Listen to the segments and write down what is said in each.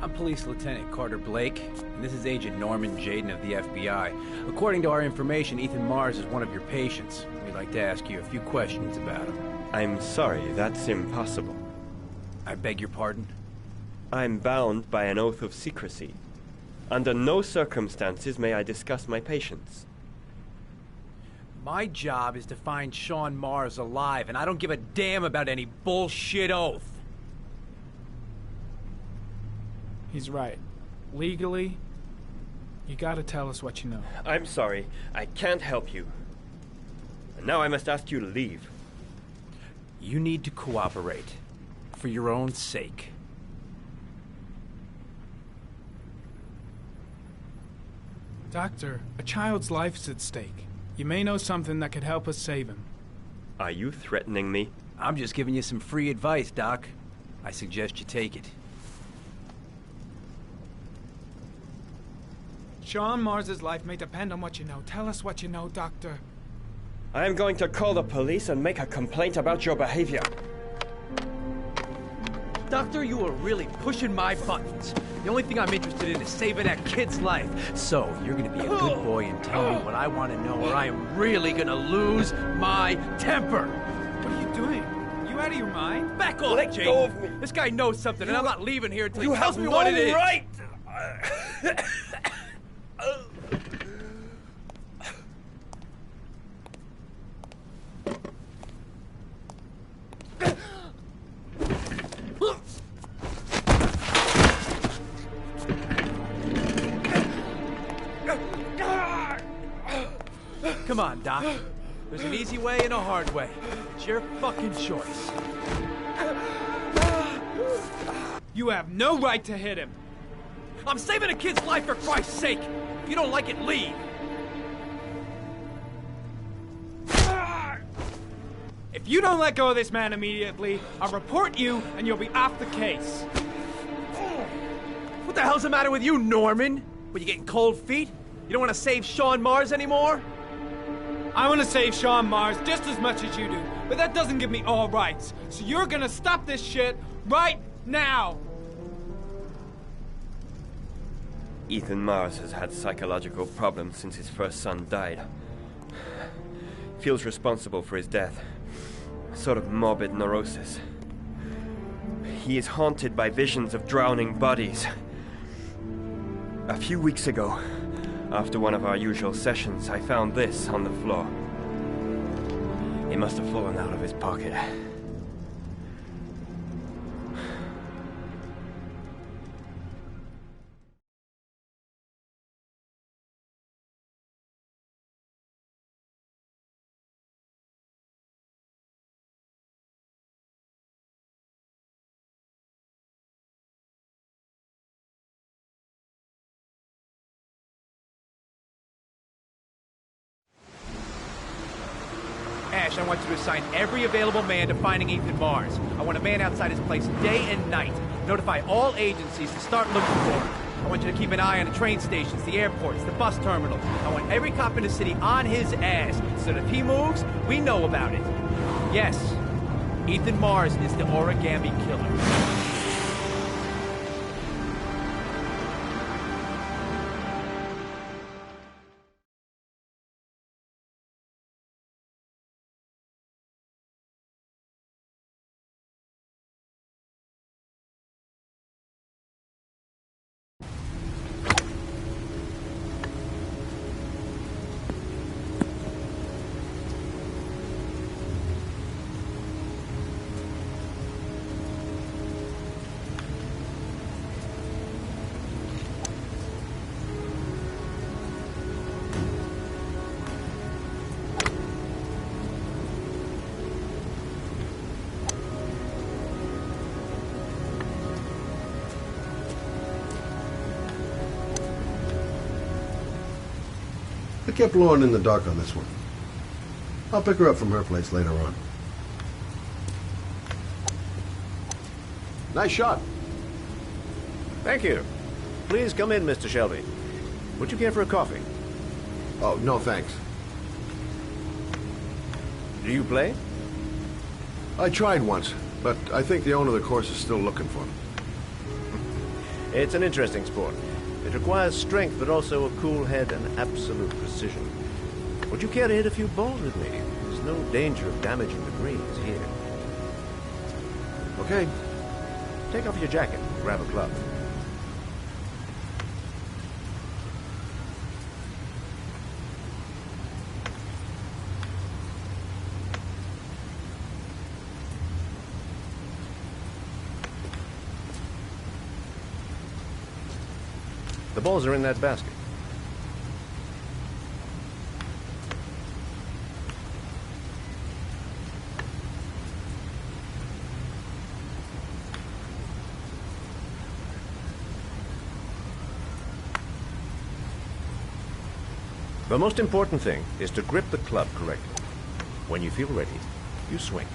I'm Police Lieutenant Carter Blake, and this is Agent Norman Jaden of the FBI. According to our information, Ethan Mars is one of your patients. We'd like to ask you a few questions about him. I'm sorry, that's impossible. I beg your pardon? I'm bound by an oath of secrecy. Under no circumstances may I discuss my patients. My job is to find Sean Mars alive, and I don't give a damn about any bullshit oath. He's right. Legally, you gotta tell us what you know. I'm sorry, I can't help you. And now I must ask you to leave. You need to cooperate. For your own sake. Doctor, a child's life's at stake. You may know something that could help us save him. Are you threatening me? I'm just giving you some free advice, Doc. I suggest you take it. Sean Mars's life may depend on what you know. Tell us what you know, Doctor. I am going to call the police and make a complaint about your behavior. Doctor, you are really pushing my buttons. The only thing I'm interested in is saving that kid's life. So, you're gonna be a good boy and tell me what I want to know, or I am really gonna lose my temper. What are you doing? You out of your mind? Back off, Let Jake. go of me. This guy knows something, and I'm not leaving here until he You tells have me no what it is. right. Come on, Doc. There's an easy way and a hard way. It's your fucking choice. You have no right to hit him. I'm saving a kid's life for Christ's sake. If you don't like it, leave. If you don't let go of this man immediately, I'll report you and you'll be off the case. What the hell's the matter with you, Norman? What, you getting cold feet? You don't want to save Sean Mars anymore? I want to save Sean Mars just as much as you do, but that doesn't give me all rights. So you're gonna stop this shit right now! Ethan Mars has had psychological problems since his first son died. Feels responsible for his death. A sort of morbid neurosis. He is haunted by visions of drowning bodies. A few weeks ago, after one of our usual sessions, I found this on the floor. It must have fallen out of his pocket. Ash, I want you to assign every available man to finding Ethan Mars. I want a man outside his place day and night. Notify all agencies to start looking for him. I want you to keep an eye on the train stations, the airports, the bus terminals. I want every cop in the city on his ass, so that if he moves, we know about it. Yes, Ethan Mars is the origami killer. I kept Lauren in the dark on this one. I'll pick her up from her place later on. Nice shot. Thank you. Please come in, Mr. Shelby. Would you care for a coffee? Oh, no thanks. Do you play? I tried once, but I think the owner of the course is still looking for me. It's an interesting sport. It requires strength, but also a cool head and absolute precision. Would you care to hit a few balls with me? There's no danger of damaging the greens here. Okay. Take off your jacket and grab a club. The balls are in that basket. The most important thing is to grip the club correctly. When you feel ready, you swing.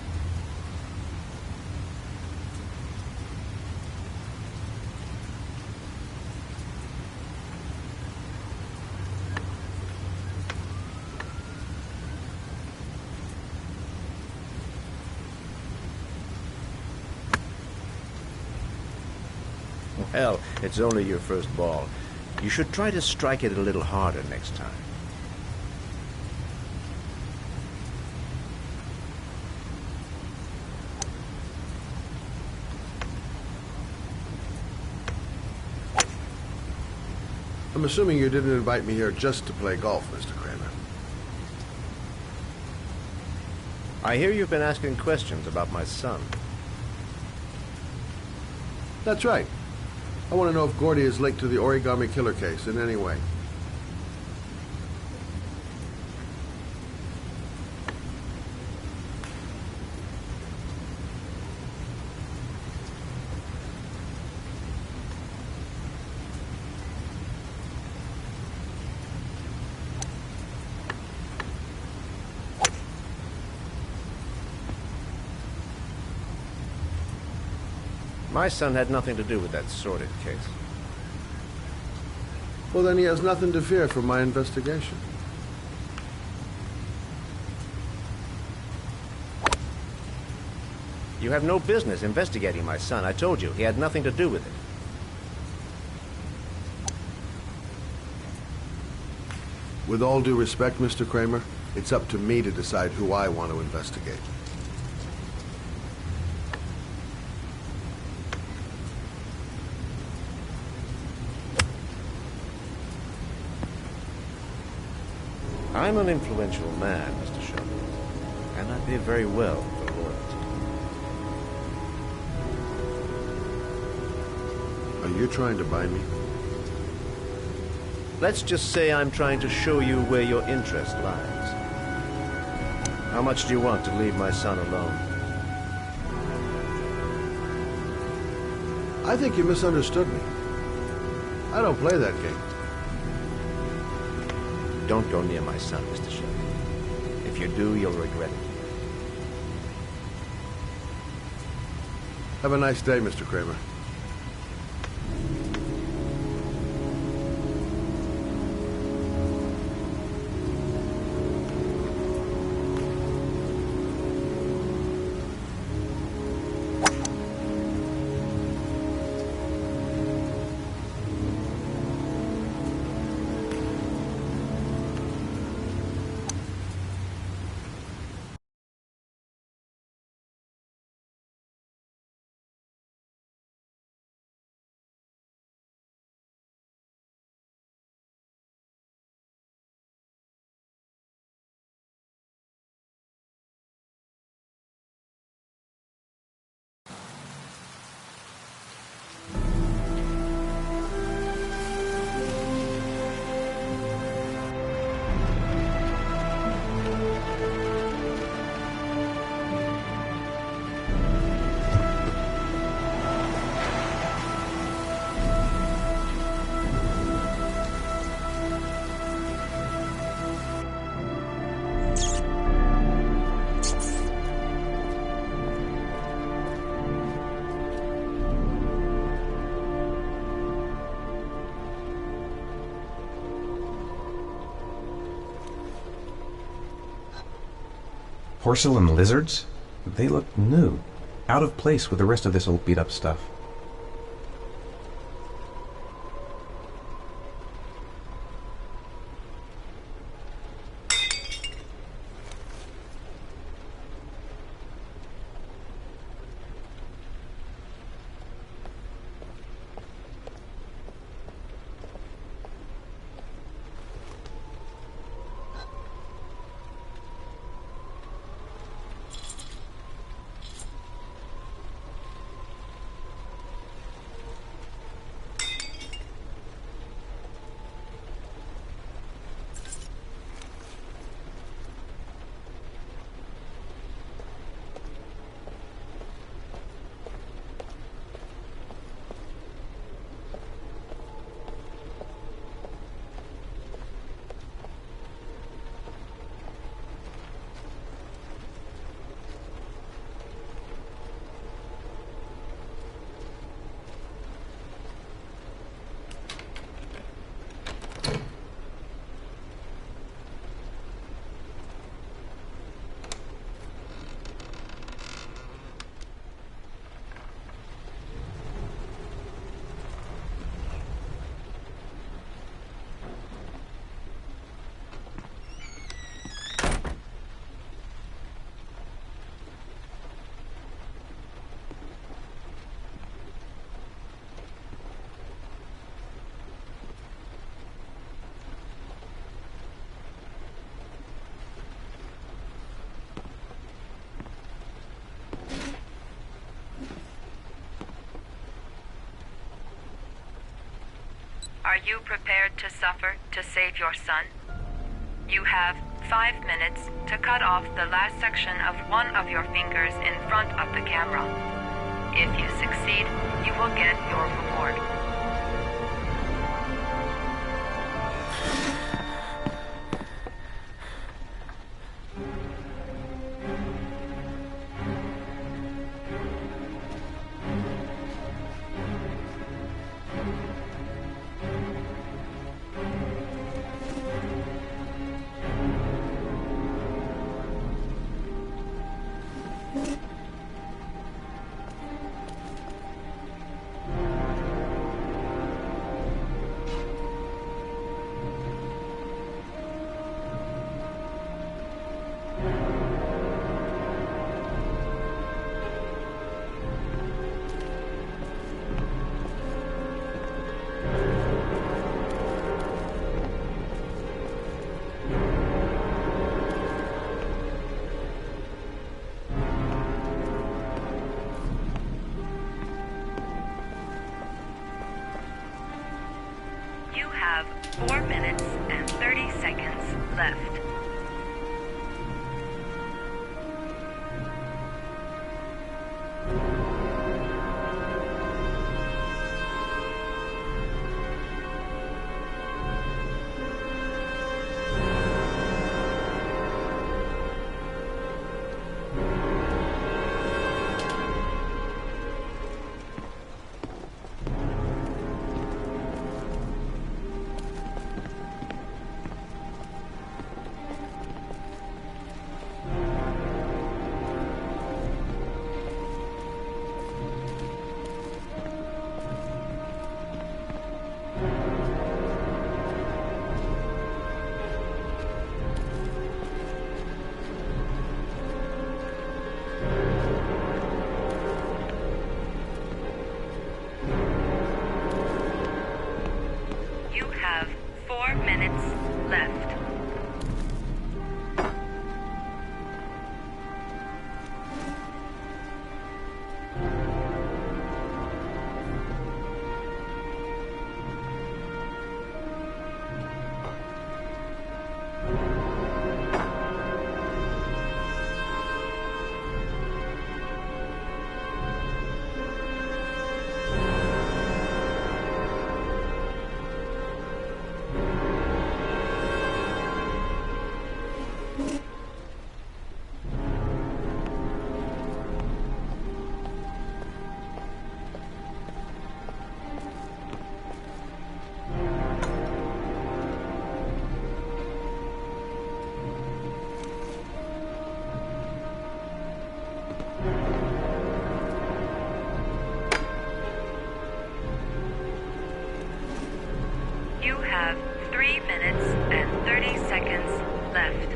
Well, it's only your first ball. You should try to strike it a little harder next time. I'm assuming you didn't invite me here just to play golf, Mr. Kramer. I hear you've been asking questions about my son. That's right. I want to know if Gordy is linked to the Origami Killer case in any way. My son had nothing to do with that sordid case. Well, then he has nothing to fear from my investigation. You have no business investigating my son. I told you, he had nothing to do with it. With all due respect, Mr. Kramer, it's up to me to decide who I want to investigate. I'm an influential man, Mr. Shelby, and I pay very well for loyalty. Are you trying to buy me? Let's just say I'm trying to show you where your interest lies. How much do you want to leave my son alone? I think you misunderstood me. I don't play that game. Don't go near my son, Mr. Shelby. If you do, you'll regret it. Have a nice day, Mr. Kramer. Porcelain lizards? They look new. Out of place with the rest of this old beat-up stuff. Are you prepared to suffer to save your son? You have 5 minutes to cut off the last section of one of your fingers in front of the camera. If you succeed, you will get your reward. You have 4 minutes and 30 seconds left. You have 4 minutes left. You have 3 minutes and 30 seconds left.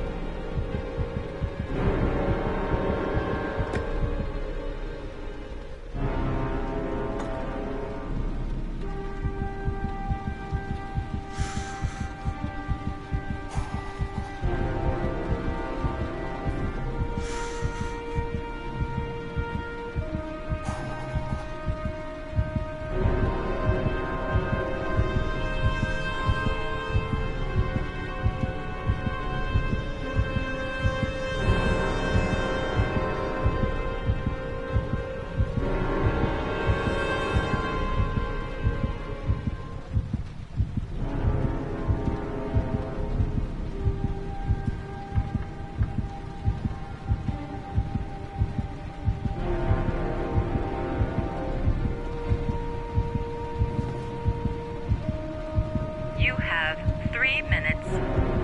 You have 3 minutes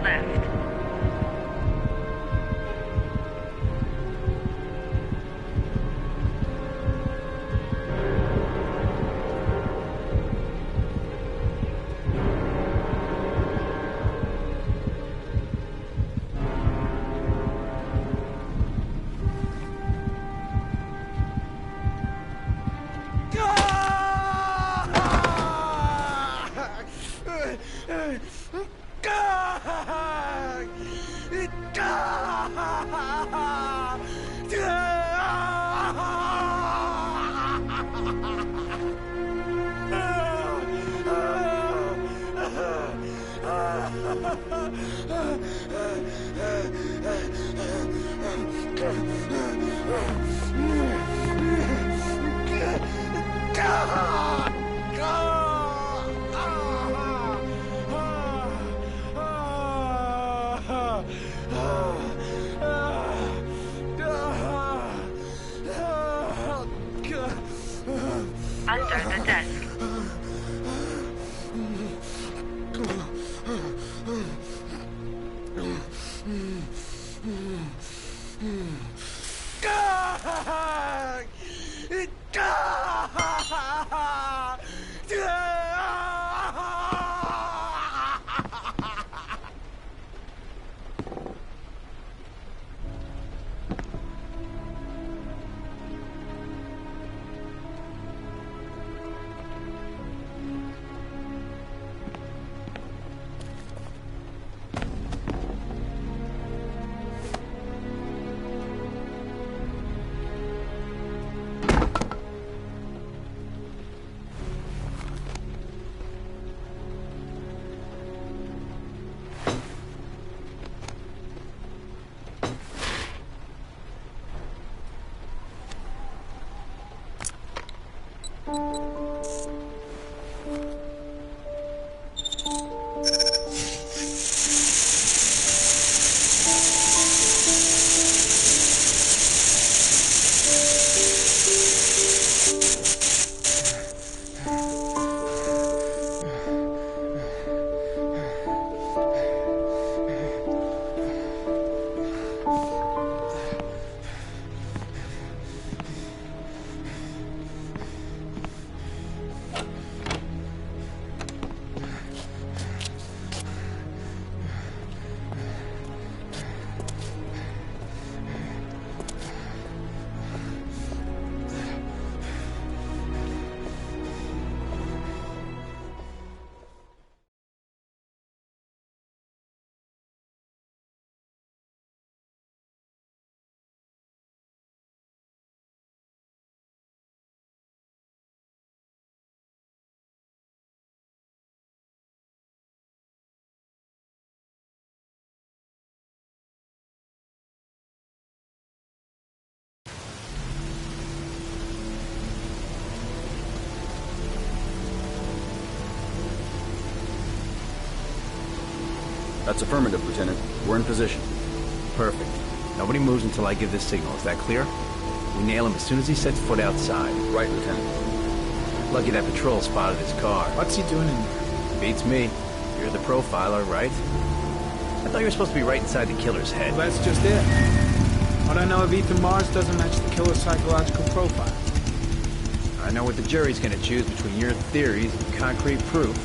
left. Under the desk. That's affirmative, Lieutenant. We're in position. Perfect. Nobody moves until I give this signal. Is that clear? We nail him as soon as he sets foot outside. Right, Lieutenant. Lucky that patrol spotted his car. What's he doing in there? Beats me. You're the profiler, right? I thought you were supposed to be right inside the killer's head. Well, that's just it. What I know of Ethan Mars doesn't match the killer's psychological profile. I know what the jury's gonna choose between your theories and concrete proof.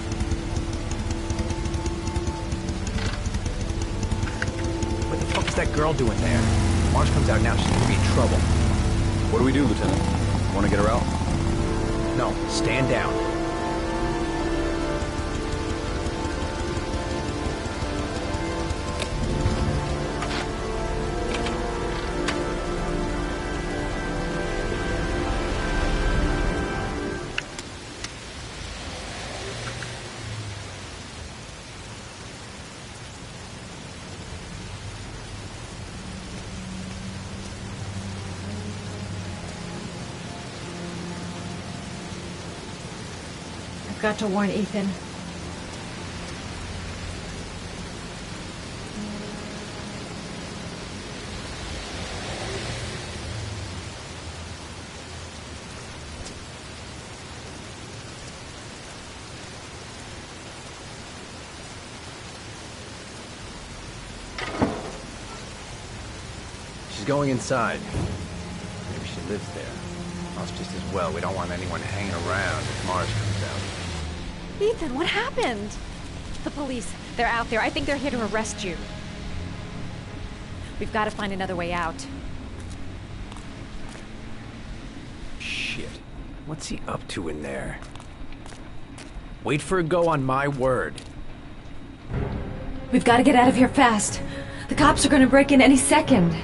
What the fuck is that girl doing there? If Mars comes out now, she's gonna be in trouble. What do we do, Lieutenant? Want to get her out? No, stand down. I've got to warn Ethan. She's going inside. Maybe she lives there. Us just as well. We don't want anyone hanging around if Mars comes out. Ethan, what happened? The police. They're out there. I think they're here to arrest you. We've got to find another way out. Shit. What's he up to in there? Wait for a go on my word. We've got to get out of here fast. The cops are going to break in any second.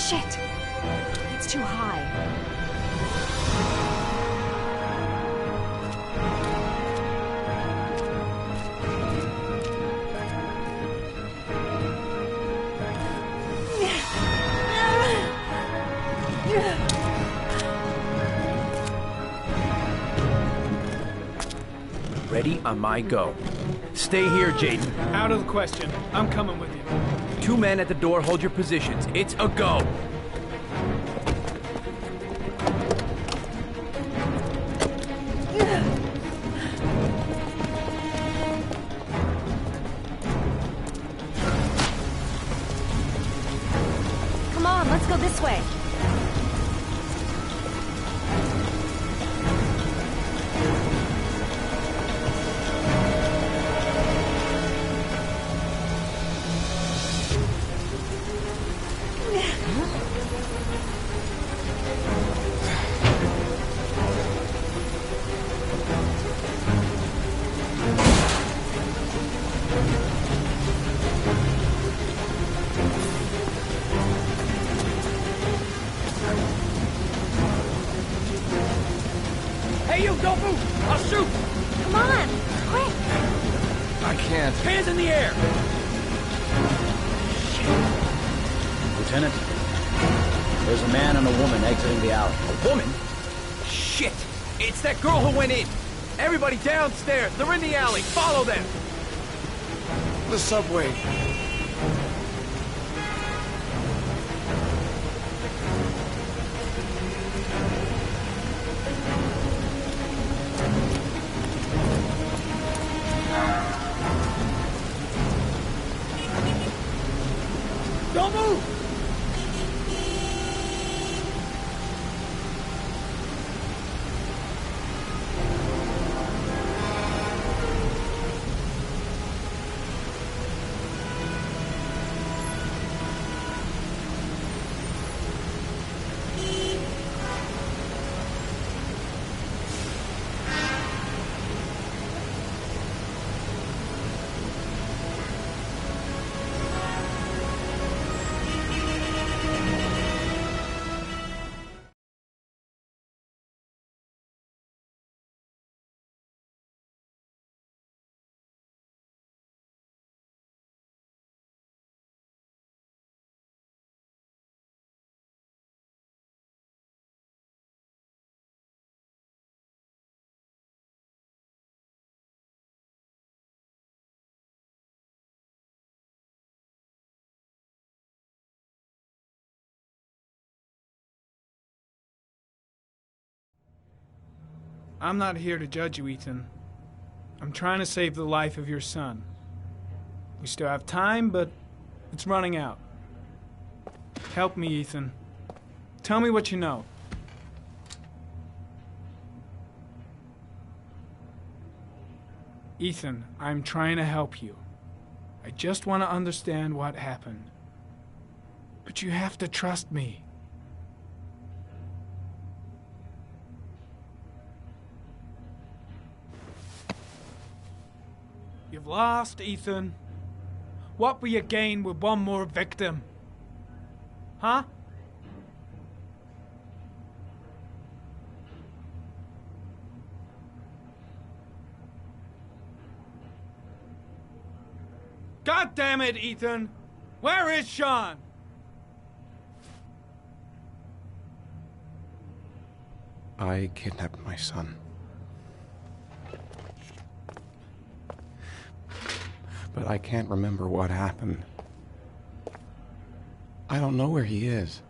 Shit! It's too high. Ready on my go. Stay here, Jaden. Out of the question. I'm coming with you. 2 men at the door, hold your positions. It's a go. Come on, let's go this way. Hey, you, don't move! I'll shoot! Come on, quick! I can't. Hands in the air! Lieutenant, there's a man and a woman exiting the alley. A woman? Shit! It's that girl who went in! Everybody downstairs! They're in the alley! Follow them! The subway. Don't move! I'm not here to judge you, Ethan. I'm trying to save the life of your son. We still have time, but it's running out. Help me, Ethan. Tell me what you know. Ethan, I'm trying to help you. I just want to understand what happened. But you have to trust me. You've lost, Ethan. What will you gain with one more victim? Huh? God damn it, Ethan! Where is Sean? I kidnapped my son. But I can't remember what happened. I don't know where he is.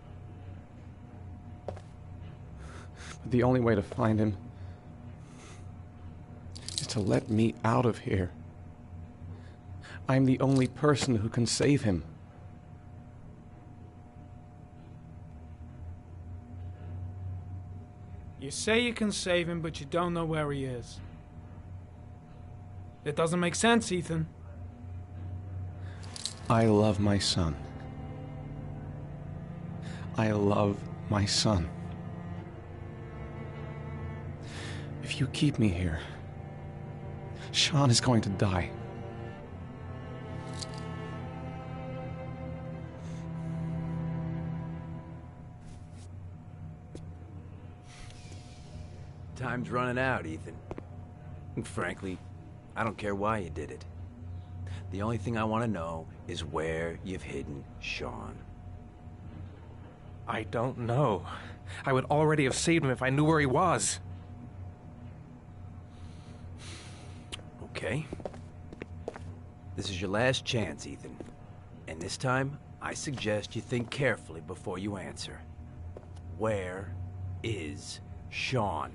But the only way to find him is to let me out of here. I'm the only person who can save him. You say you can save him, but you don't know where he is. It doesn't make sense, Ethan. I love my son. I love my son. If you keep me here, Sean is going to die. Time's running out, Ethan. And frankly, I don't care why you did it. The only thing I want to know is where you've hidden Sean. I don't know. I would already have saved him if I knew where he was. Okay. This is your last chance, Ethan. And this time, I suggest you think carefully before you answer. Where is Sean?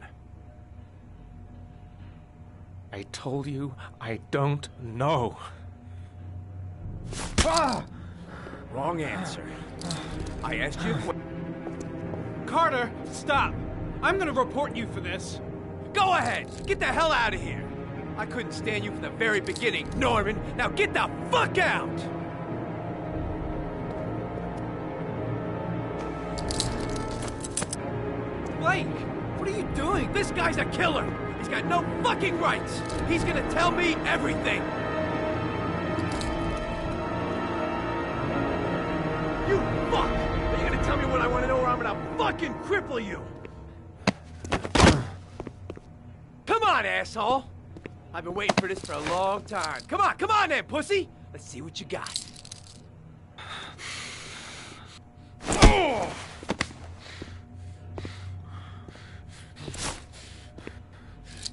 I told you I don't know. Ah! Wrong answer. I asked you... Carter, stop! I'm gonna report you for this. Go ahead! Get the hell out of here! I couldn't stand you from the very beginning, Norman! Now get the fuck out! Blake! What are you doing? This guy's a killer! He's got no fucking rights! He's gonna tell me everything! You fuck! Are you gonna tell me what I want to know or I'm gonna fucking cripple you? Come on, asshole! I've been waiting for this for a long time. Come on then, pussy! Let's see what you got. Oh!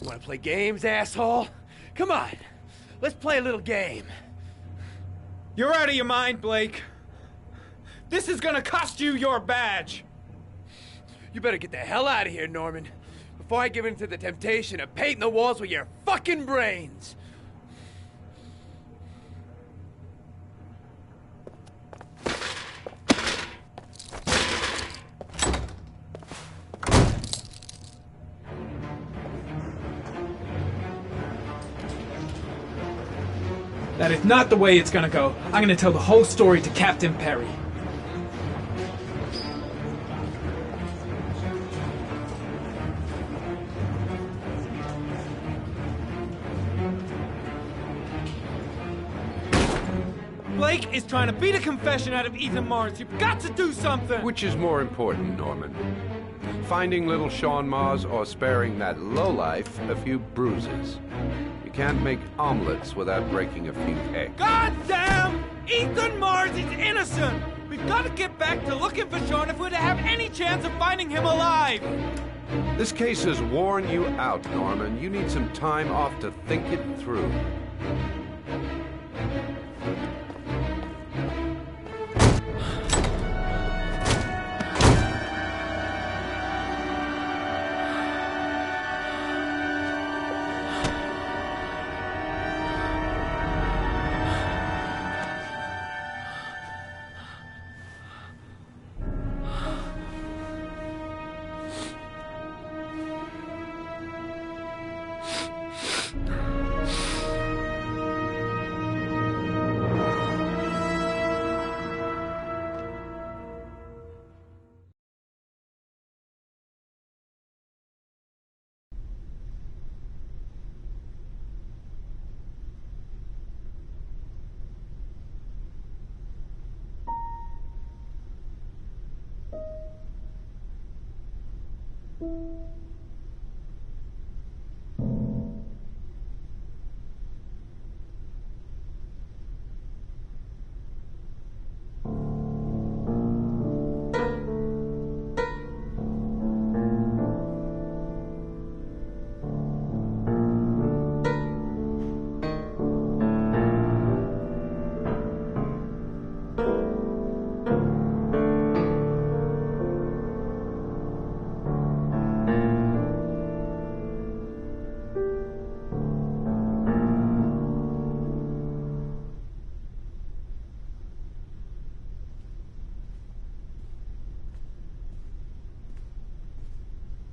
You wanna play games, asshole? Come on! Let's play a little game. You're out of your mind, Blake. This is gonna cost you your badge. You better get the hell out of here, Norman, before I give in to the temptation of painting the walls with your fucking brains. That is not the way it's gonna go. I'm gonna tell the whole story to Captain Perry. Blake is trying to beat a confession out of Ethan Mars. You've got to do something! Which is more important, Norman? Finding little Sean Mars or sparing that lowlife a few bruises? You can't make omelets without breaking a few eggs. God damn! Ethan Mars is innocent! We've got to get back to looking for Sean if we're to have any chance of finding him alive! This case has worn you out, Norman. You need some time off to think it through.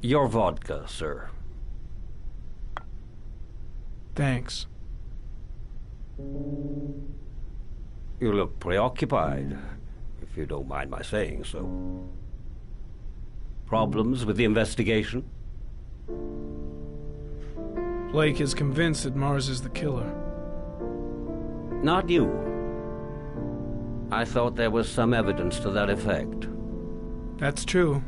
Your vodka, sir. Thanks. You look preoccupied, if you don't mind my saying so. Problems with the investigation? Blake is convinced that Mars is the killer. Not you. I thought there was some evidence to that effect. That's true.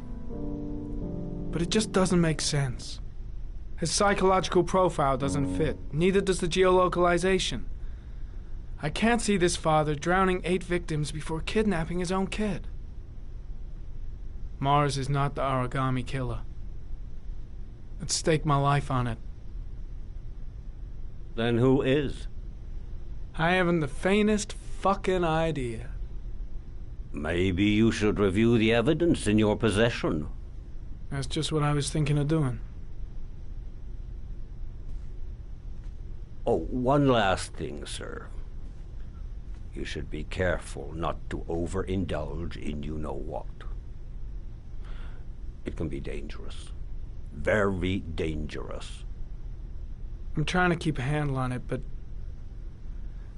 But it just doesn't make sense. His psychological profile doesn't fit. Neither does the geolocalization. I can't see this father drowning 8 victims before kidnapping his own kid. Mars is not the origami killer. I'd stake my life on it. Then who is? I haven't the faintest fucking idea. Maybe you should review the evidence in your possession. That's just what I was thinking of doing. Oh, one last thing, sir. You should be careful not to overindulge in you-know-what. It can be dangerous. Very dangerous. I'm trying to keep a handle on it, but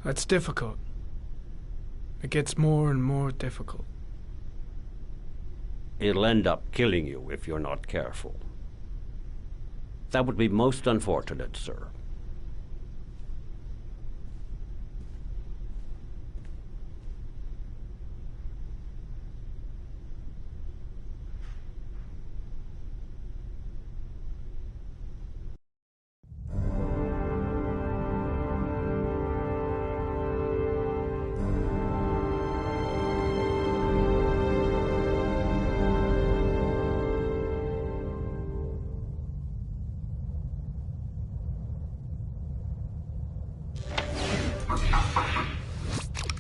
that's difficult. It gets more and more difficult. It'll end up killing you if you're not careful. That would be most unfortunate, sir.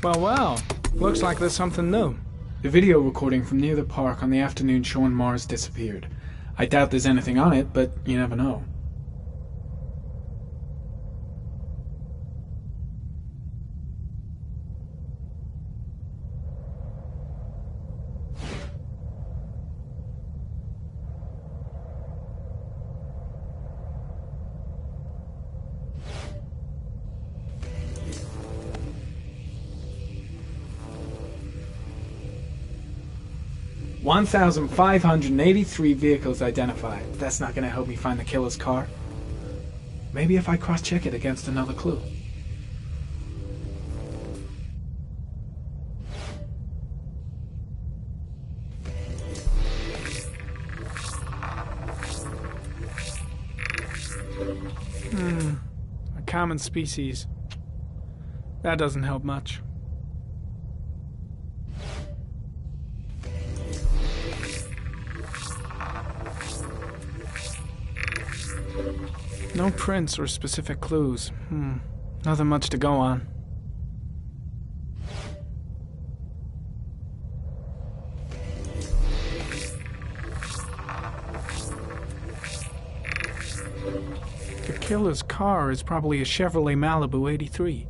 Well, looks like there's something new. The video recording from near the park on the afternoon Sean Mars disappeared. I doubt there's anything on it, but you never know. $1,583 vehicles identified. That's not going to help me find the killer's car. Maybe if I cross-check it against another clue. A common species. That doesn't help much. No prints or specific clues. Nothing much to go on. The killer's car is probably a Chevrolet Malibu 83.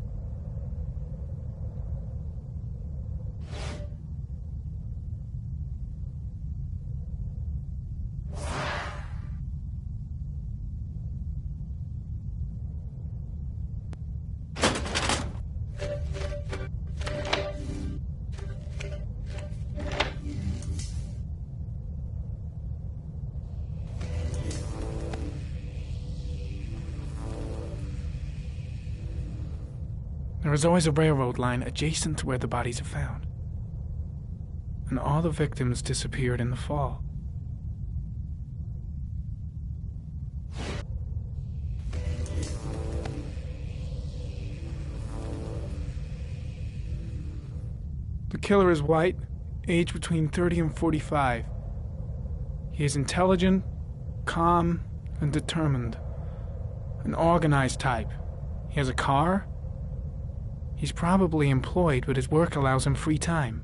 There is always a railroad line adjacent to where the bodies are found. And all the victims disappeared in the fall. The killer is white, aged between 30 and 45. He is intelligent, calm, and determined. An organized type. He has a car. He's probably employed, but his work allows him free time.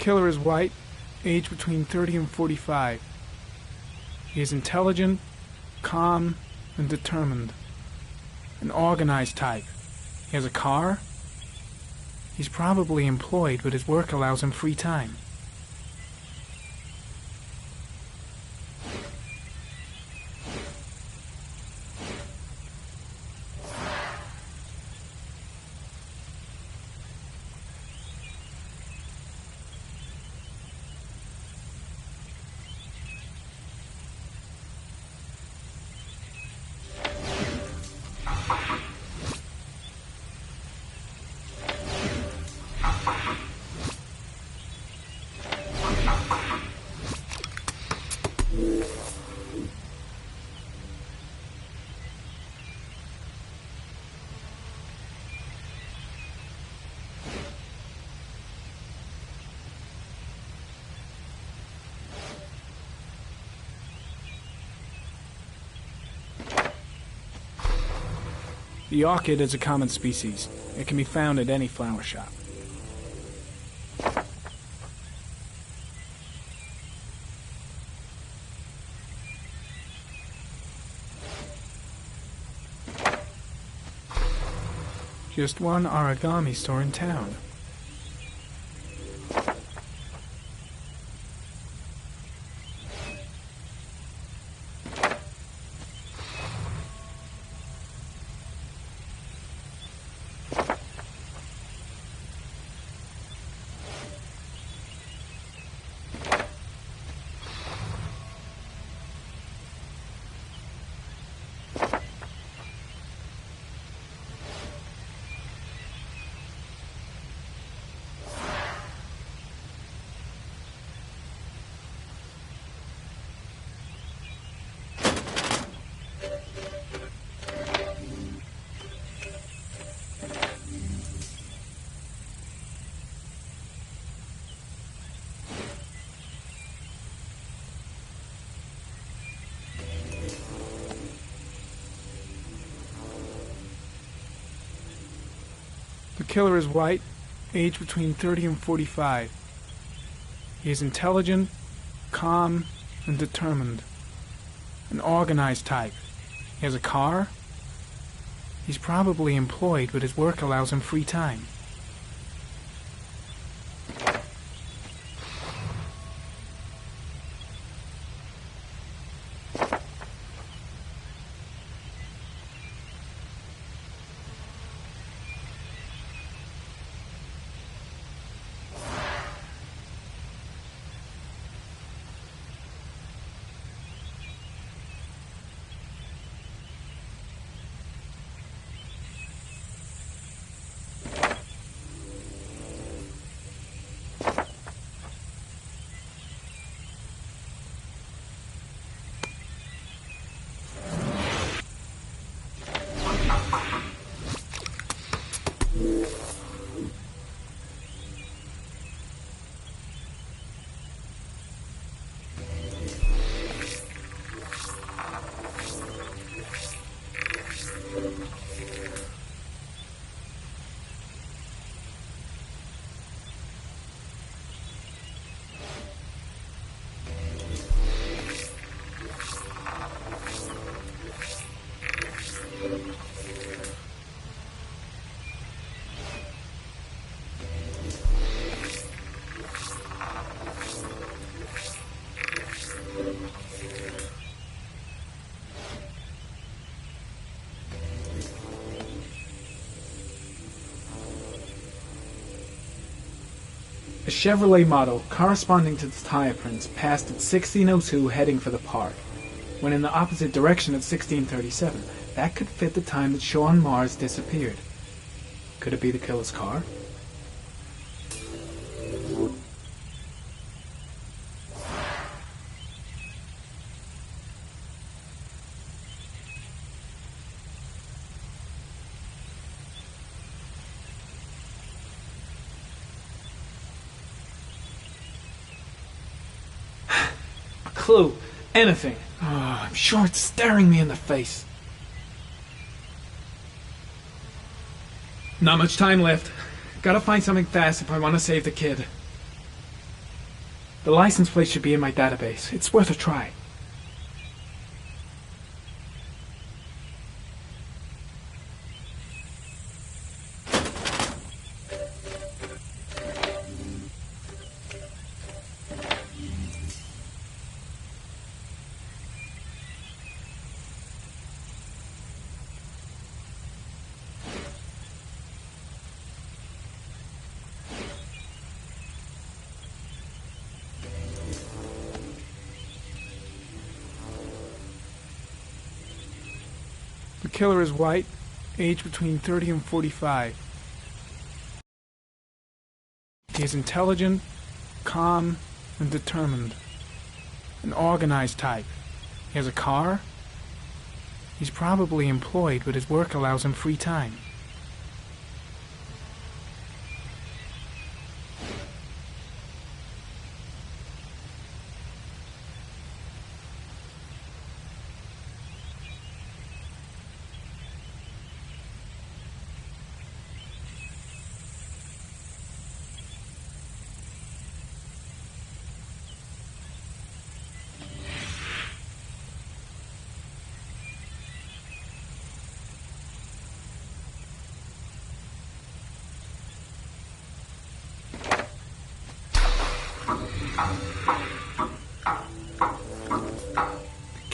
killer is white, aged between 30 and 45. He is intelligent, calm, and determined. An organized type. He has a car. He's probably employed, but his work allows him free time. The orchid is a common species. It can be found at any flower shop. Just one origami store in town. The killer is white, aged between 30 and 45. He is intelligent, calm, and determined. An organized type. He has a car. He's probably employed, but his work allows him free time. A Chevrolet model corresponding to the tire prints passed at 1602 heading for the park, when in the opposite direction at 1637. That could fit the time that Sean Mars disappeared. Could it be the killer's car? Clue. Anything. Oh, I'm sure it's staring me in the face. Not much time left. Gotta find something fast if I want to save the kid. The license plate should be in my database. It's worth a try. The killer is white, age between 30 and 45. He is intelligent, calm, and determined. An organized type. He has a car. He's probably employed, but his work allows him free time.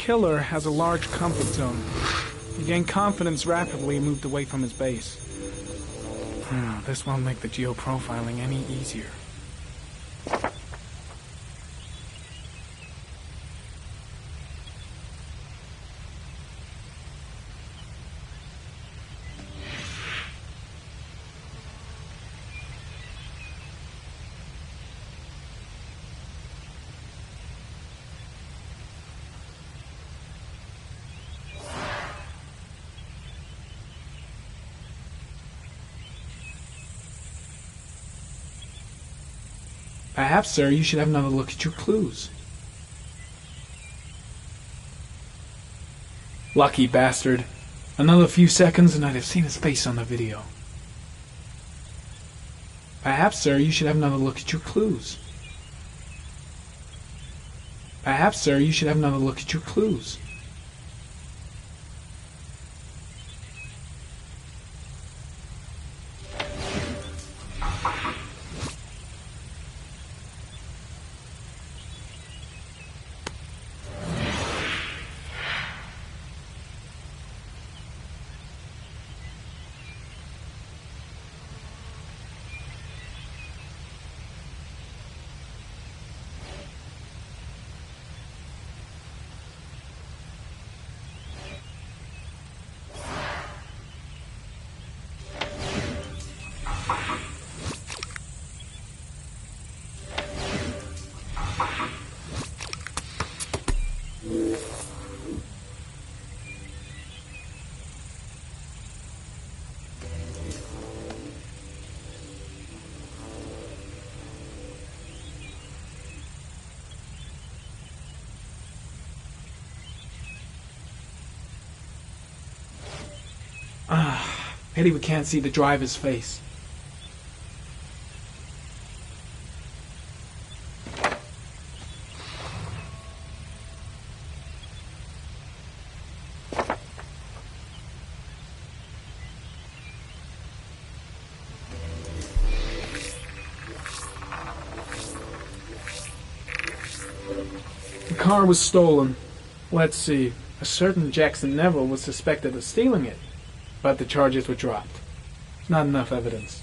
The killer has a large comfort zone. He gained confidence rapidly and moved away from his base. This won't make the geoprofiling any easier. Perhaps, sir, you should have another look at your clues. Lucky bastard. Another few seconds and I'd have seen his face on the video. Perhaps, sir, you should have another look at your clues. Perhaps, sir, you should have another look at your clues. Pity we can't see the driver's face. The car was stolen. Let's see. A certain Jackson Neville was suspected of stealing it, but the charges were dropped. Not enough evidence.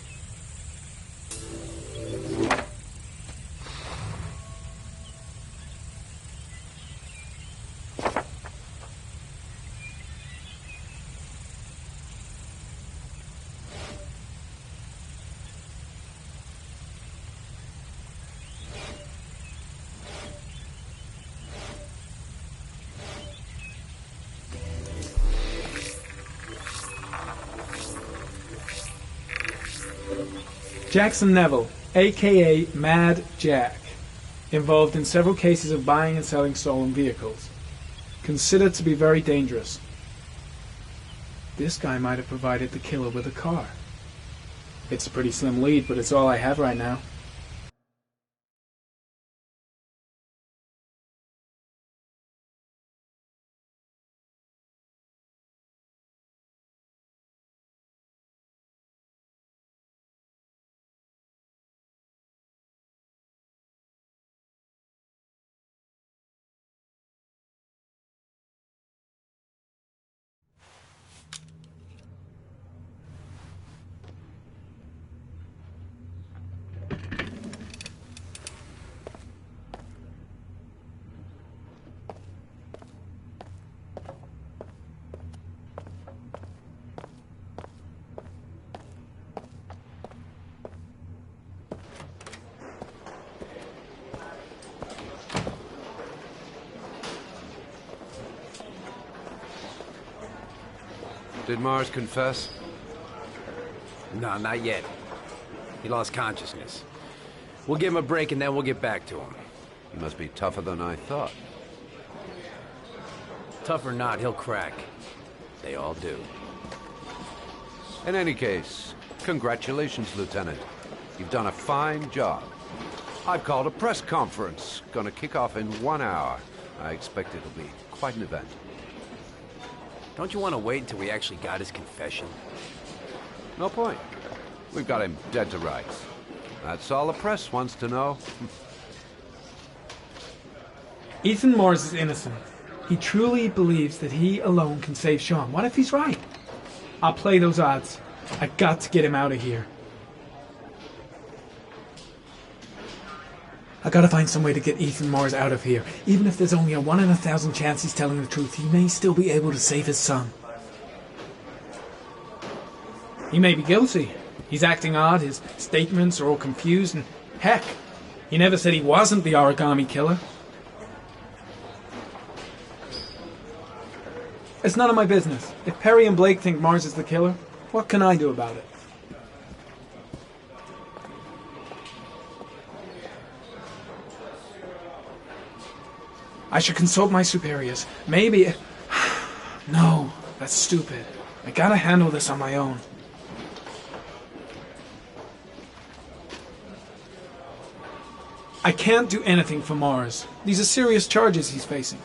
Jackson Neville, a.k.a. Mad Jack, involved in several cases of buying and selling stolen vehicles. Considered to be very dangerous. This guy might have provided the killer with a car. It's a pretty slim lead, but it's all I have right now. Did Mars confess? No, not yet. He lost consciousness. We'll give him a break and then we'll get back to him. He must be tougher than I thought. Tough or not, he'll crack. They all do. In any case, congratulations, Lieutenant. You've done a fine job. I've called a press conference. Gonna kick off in 1 hour. I expect it'll be quite an event. Don't you want to wait until we actually got his confession? No point. We've got him dead to rights. That's all the press wants to know. Ethan Mars is innocent. He truly believes that he alone can save Sean. What if he's right? I'll play those odds. I got to get him out of here. I gotta find some way to get Ethan Mars out of here. Even if there's only a 1 in 1,000 chance he's telling the truth, he may still be able to save his son. He may be guilty. He's acting odd, his statements are all confused, and heck, he never said he wasn't the origami killer. It's none of my business. If Perry and Blake think Mars is the killer, what can I do about it? I should consult my superiors. Maybe... No, that's stupid. I gotta handle this on my own. I can't do anything for Mars. These are serious charges he's facing.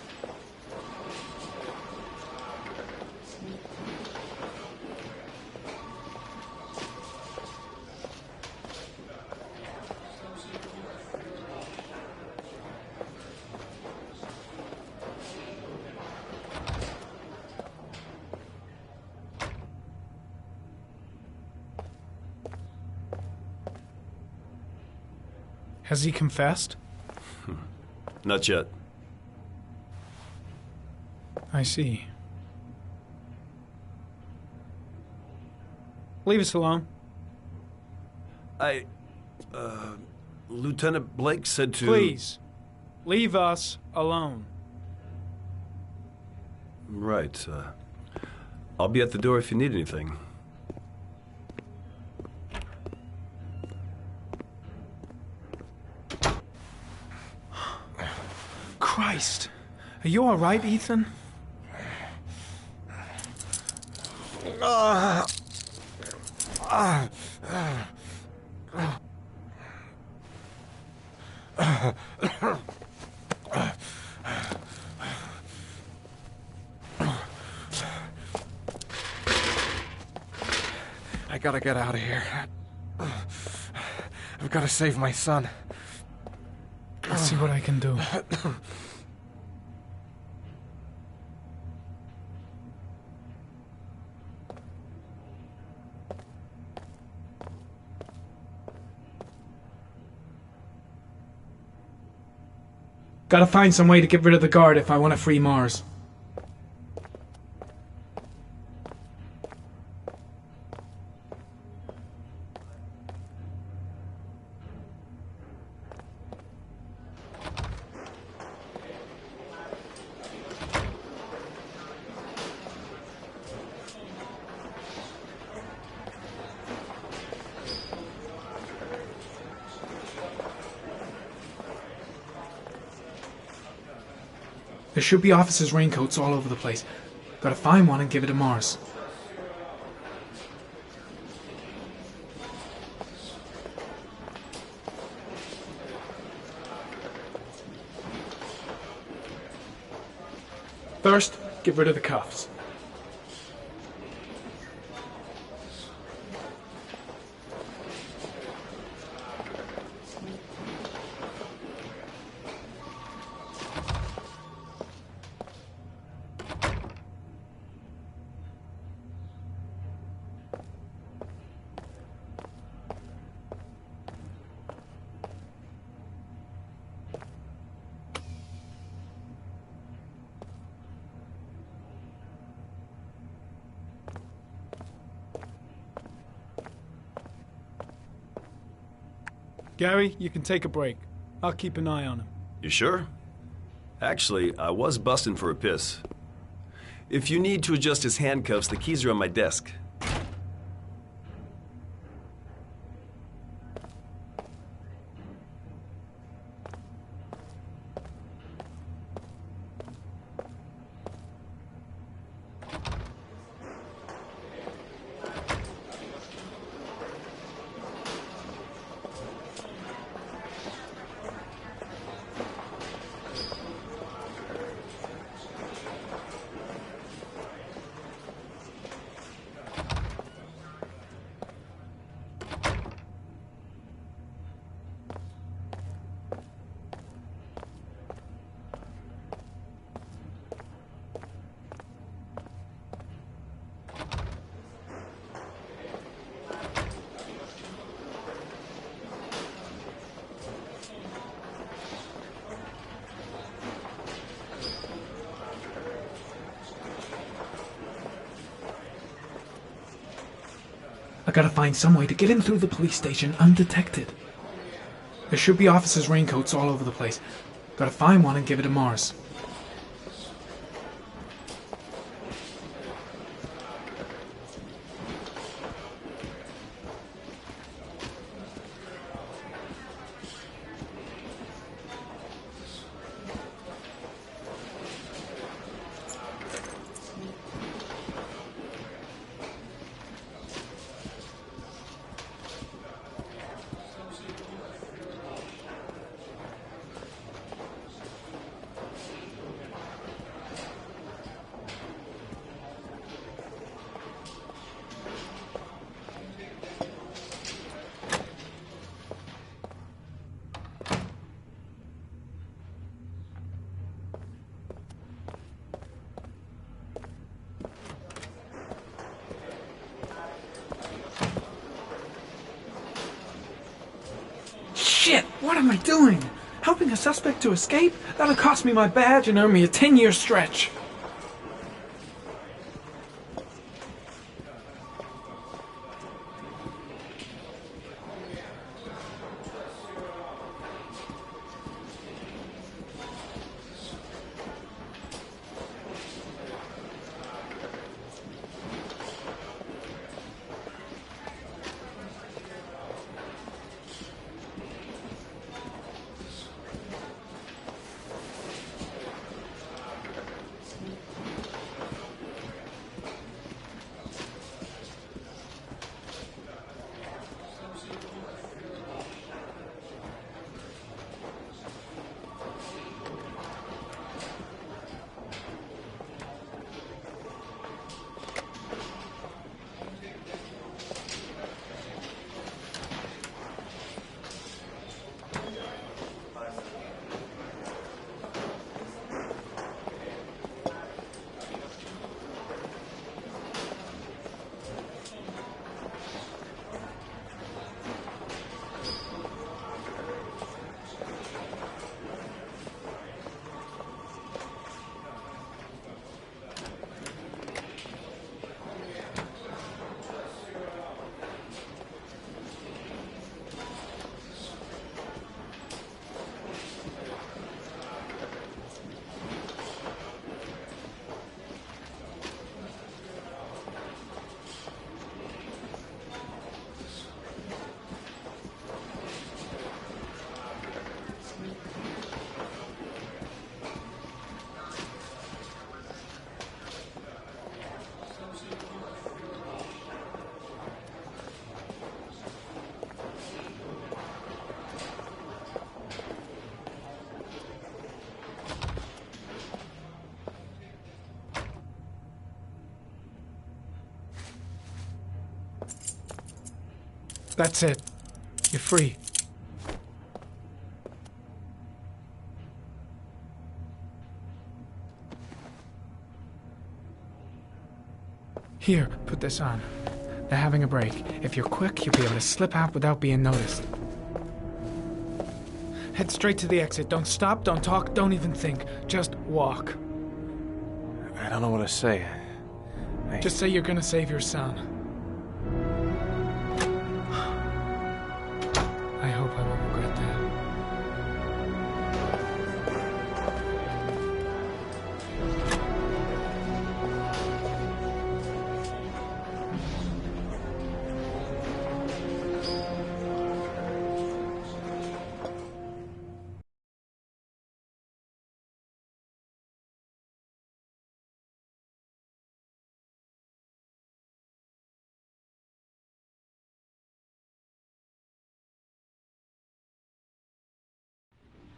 Has he confessed? Not yet. I see. Leave us alone. Lieutenant Blake said to... Please, leave us alone. Right. I'll be at the door if you need anything. Christ. Are you all right, Ethan? I gotta get out of here. I've gotta save my son. I'll see what I can do. Gotta find some way to get rid of the guard if I want to free Mars. There should be officers' raincoats all over the place. Gotta find one and give it to Mars. First, get rid of the cuffs. Gary, you can take a break. I'll keep an eye on him. You sure? Actually, I was busting for a piss. If you need to adjust his handcuffs, the keys are on my desk. I gotta find some way to get in through the police station undetected. There should be officers' raincoats all over the place. Gotta find one and give it to Mars. Shit! What am I doing? Helping a suspect to escape? That'll cost me my badge and earn me a 10-year stretch. That's it. You're free. Here, put this on. They're having a break. If you're quick, you'll be able to slip out without being noticed. Head straight to the exit. Don't stop, don't talk, don't even think. Just walk. I don't know what to say. Just say you're gonna save your son. I hope I won't regret that.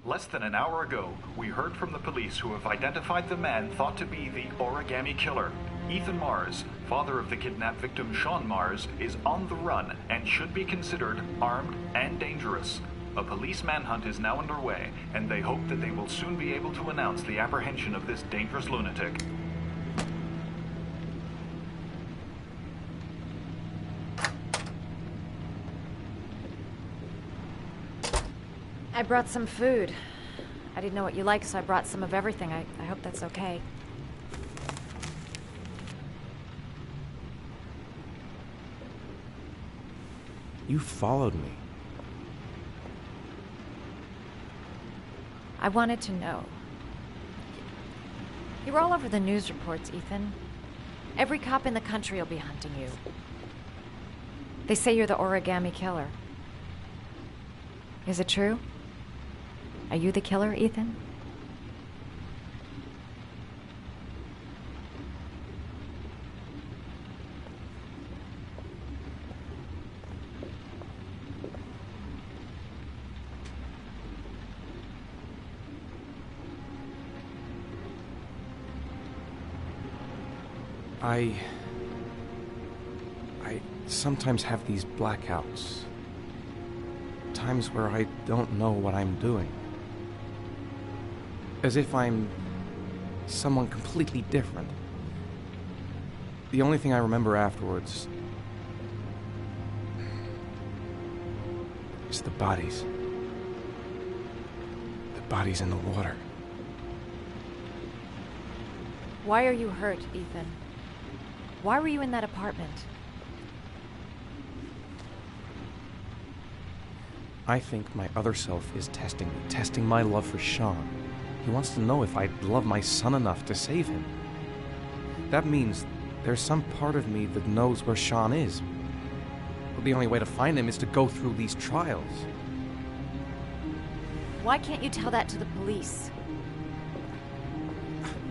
Less than an hour ago, we heard from the police who have identified the man thought to be the origami killer. Ethan Mars, father of the kidnapped victim Sean Mars, is on the run and should be considered armed and dangerous. A police manhunt is now underway, and they hope that they will soon be able to announce the apprehension of this dangerous lunatic. I brought some food. I didn't know what you like, so I brought some of everything. I hope that's okay. You followed me. I wanted to know. You're all over the news reports, Ethan. Every cop in the country will be hunting you. They say you're the origami killer. Is it true? Are you the killer, Ethan? I sometimes have these blackouts. Times where I don't know what I'm doing. As if I'm someone completely different. The only thing I remember afterwards is the bodies. The bodies in the water. Why are you hurt, Ethan? Why were you in that apartment? I think my other self is testing me, testing my love for Sean. He wants to know if I'd love my son enough to save him. That means there's some part of me that knows where Sean is. But the only way to find him is to go through these trials. Why can't you tell that to the police?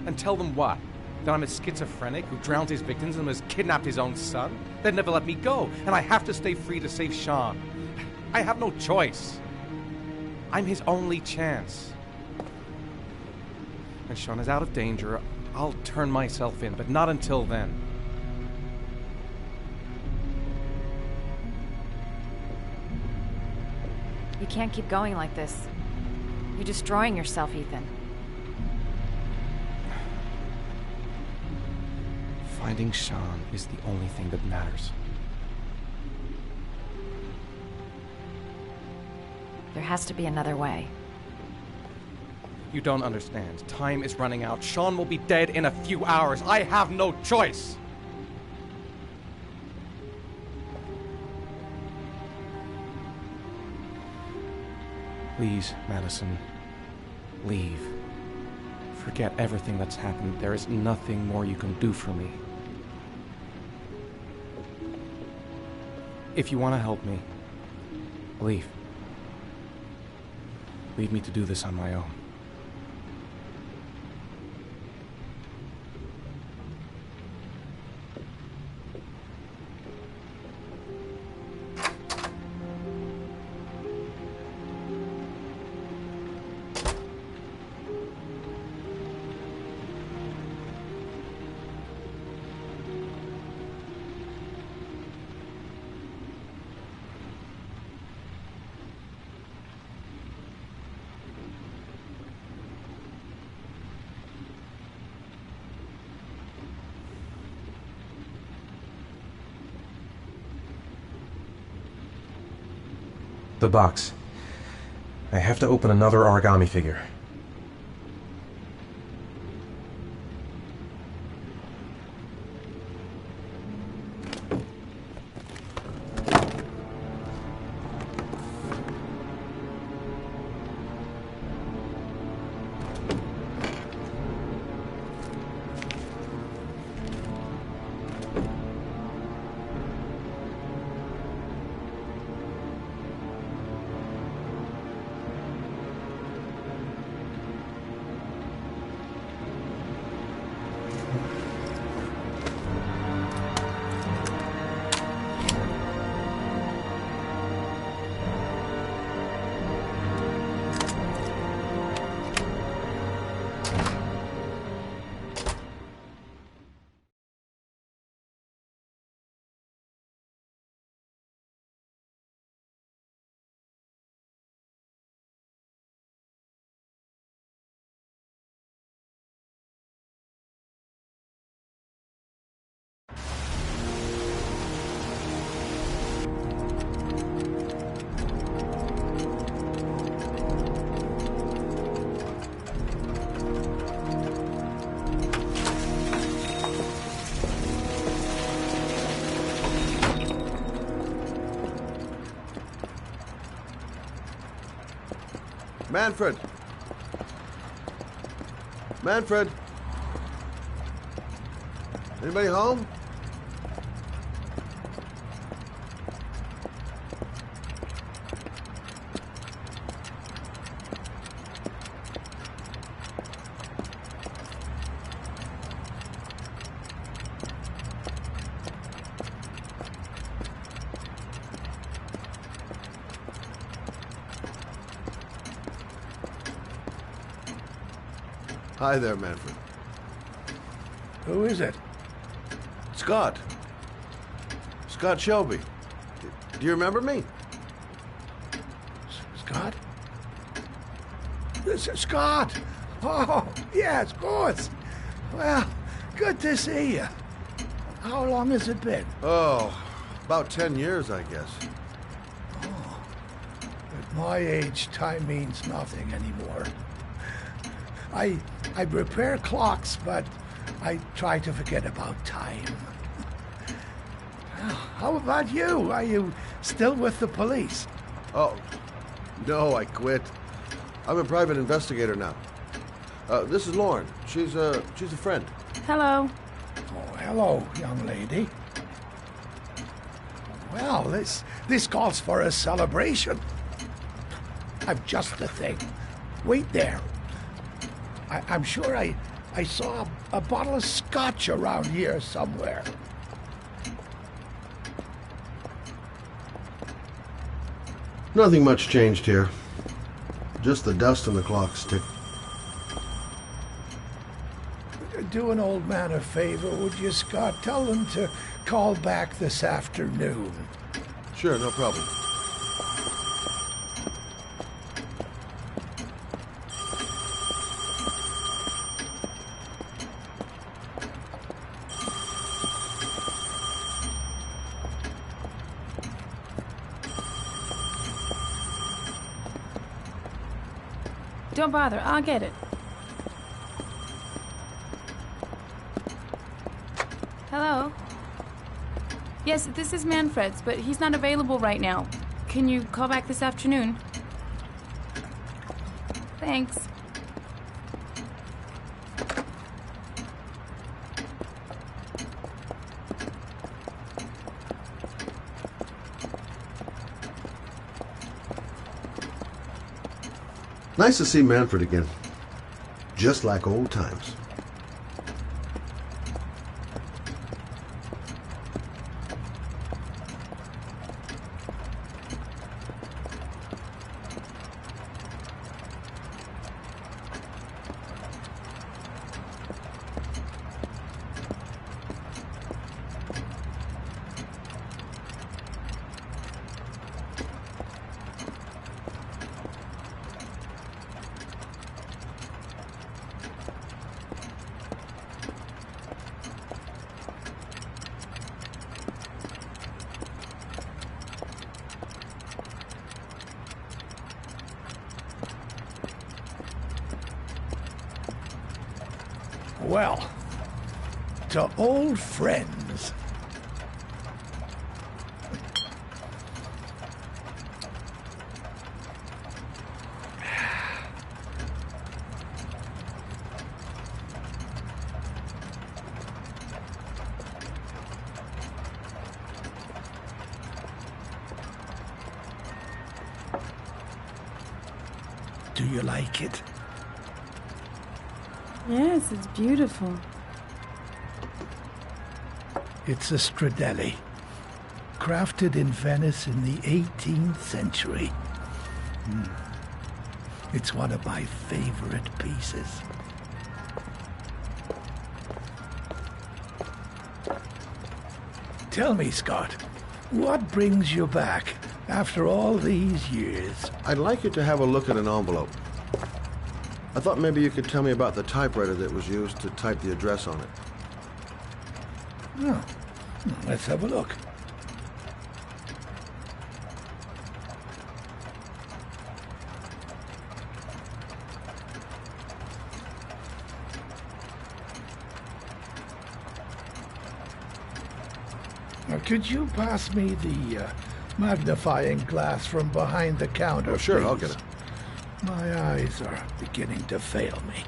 And tell them what? That I'm a schizophrenic who drowns his victims and has kidnapped his own son? They'd never let me go, and I have to stay free to save Sean. I have no choice. I'm his only chance. When Sean is out of danger, I'll turn myself in, but not until then. You can't keep going like this. You're destroying yourself, Ethan. Finding Sean is the only thing that matters. There has to be another way. You don't understand. Time is running out. Sean will be dead in a few hours. I have no choice. Please, Madison, leave. Forget everything that's happened. There is nothing more you can do for me. If you want to help me, leave. Leave me to do this on my own. The box. I have to open another origami figure. Manfred! Manfred! Anybody home? Hi there, Manfred. Who is it? Scott. Scott Shelby. Do you remember me? Scott? Scott! Oh, yes, of course. Well, good to see you. How long has it been? Oh, about 10 years, I guess. Oh, at my age, time means nothing anymore. I repair clocks, but I try to forget about time. How about you? Are you still with the police? Oh, no, I quit. I'm a private investigator now. This is Lauren. She's a friend. Hello. Oh, hello, young lady. Well, this calls for a celebration. I've just the thing. Wait there. I'm sure I saw a bottle of scotch around here somewhere. Nothing much changed here. Just the dust on the clocks tick. Do an old man a favor, would you, Scott? Tell them to call back this afternoon. Sure, no problem. Don't bother, I'll get it. Hello? Yes, this is Manfred's, but he's not available right now. Can you call back this afternoon? Thanks. Nice to see Manfred again. Just like old times. Well, to old friends. Do you like it? Yes, it's beautiful. It's a Stradelli, crafted in Venice in the 18th century. It's one of my favorite pieces. Tell me, Scott, what brings you back after all these years? I'd like you to have a look at an envelope. I thought maybe you could tell me about the typewriter that was used to type the address on it. Oh, let's have a look. Now, could you pass me the magnifying glass from behind the counter, Oh, sure, please? I'll get it. My eyes are beginning to fail me.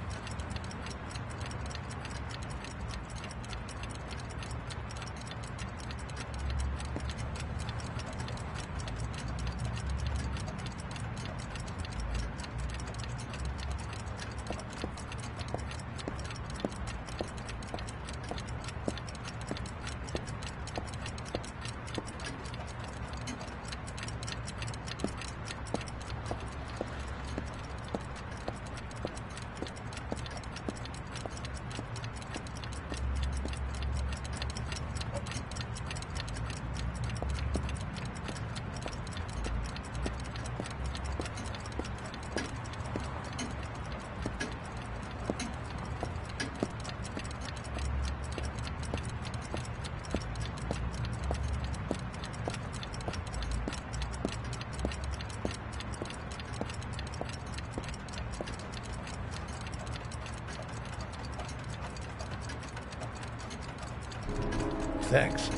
Thanks.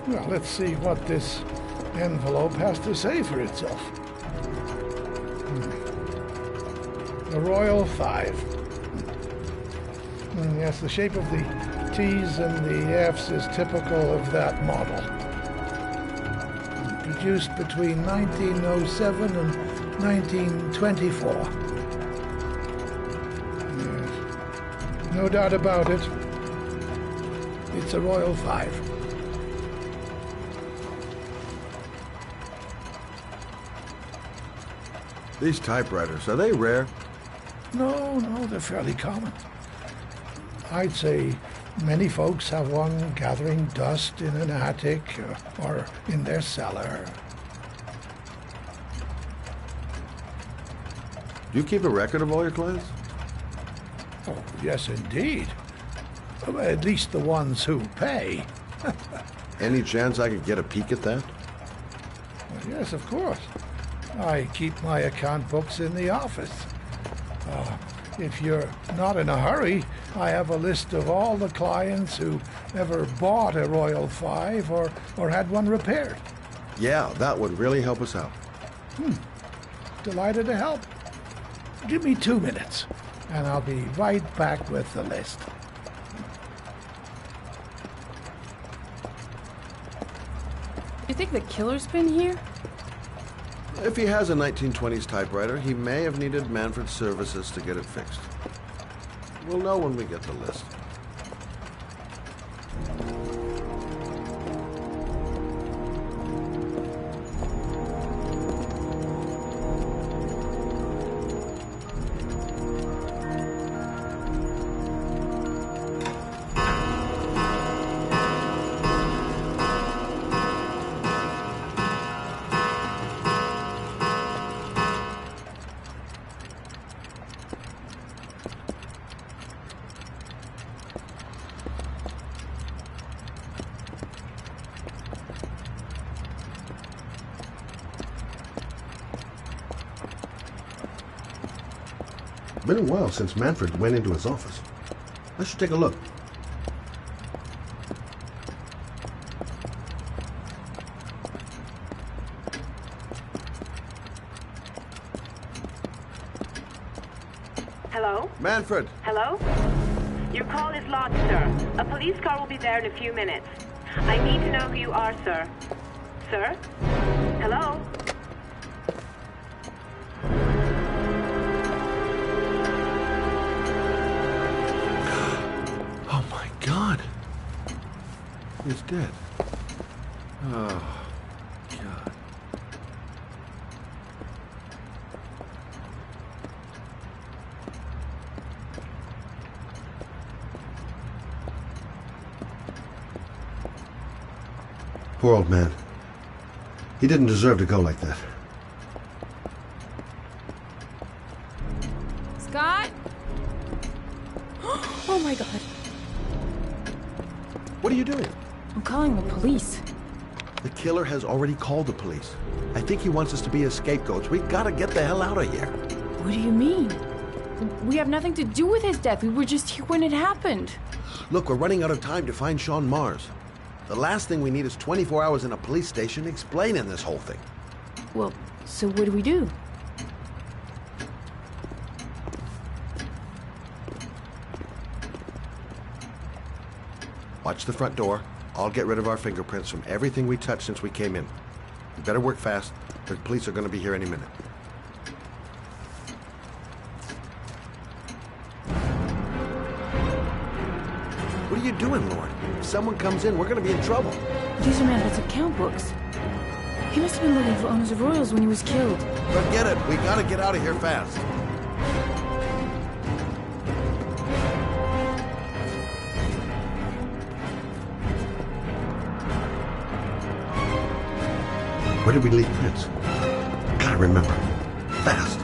Well, let's see what this envelope has to say for itself. The Royal 5. Yes, the shape of the T's and the F's is typical of that model. Produced between 1907 and 1924. Yes. No doubt about it. It's a Royal 5. These typewriters, are they rare? No, they're fairly common. I'd say many folks have one gathering dust in an attic or in their cellar. Do you keep a record of all your clients? Oh, yes, indeed. At least the ones who pay. Any chance I could get a peek at that? Well, yes, of course. I keep my account books in the office. If you're not in a hurry, I have a list of all the clients who ever bought a Royal 5 or had one repaired. Yeah, that would really help us out. Delighted to help. Give me 2 minutes, and I'll be right back with the list. You think the killer's been here? If he has a 1920s typewriter, he may have needed Manfred's services to get it fixed. We'll know when we get the list. Been a while since Manfred went into his office. I should take a look. Hello? Manfred! Hello? Your call is lodged, sir. A police car will be there in a few minutes. I need to know who you are, sir. Sir? Hello? Oh my God! He's dead. Oh, God. Poor old man. He didn't deserve to go like that. Scott? Oh my God. What are you doing? I'm calling the police. The killer has already called the police. I think he wants us to be his scapegoats. We gotta get the hell out of here. What do you mean? We have nothing to do with his death. We were just here when it happened. Look, we're running out of time to find Sean Mars. The last thing we need is 24 hours in a police station explaining this whole thing. Well, so what do we do? Watch the front door. I'll get rid of our fingerprints from everything we touched since we came in. You better work fast. The police are going to be here any minute. What are you doing, Lord? If someone comes in, we're going to be in trouble. These are Manfred's account books. He must have been looking for owners of Royals when he was killed. Forget it. We got to get out of here fast. Where did we leave Prince? Gotta remember. Fast.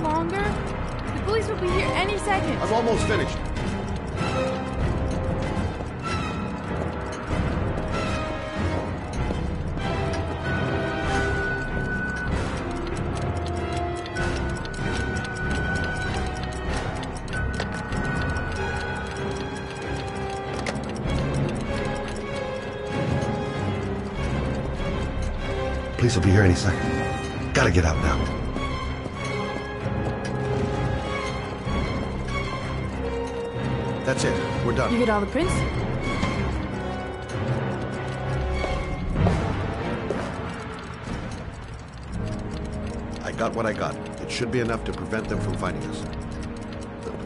Longer? The police will be here any second. I'm almost finished. Police will be here any second. Gotta get out now. That's it. We're done. You get all the prints? I got what I got. It should be enough to prevent them from finding us.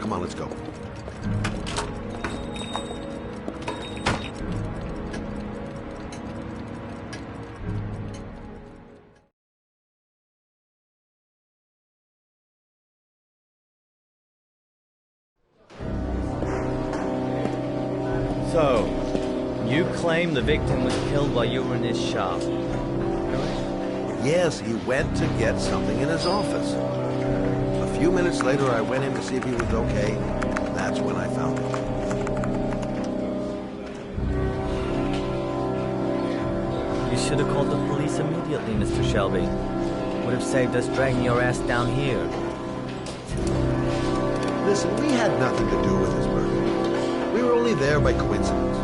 Come on, let's go. So, you claim the victim was killed while you were in his shop. Yes, he went to get something in his office. A few minutes later, I went in to see if he was okay. That's when I found him. You should have called the police immediately, Mr. Shelby. Would have saved us dragging your ass down here. Listen, we had nothing to do with his murder. We were only there by coincidence.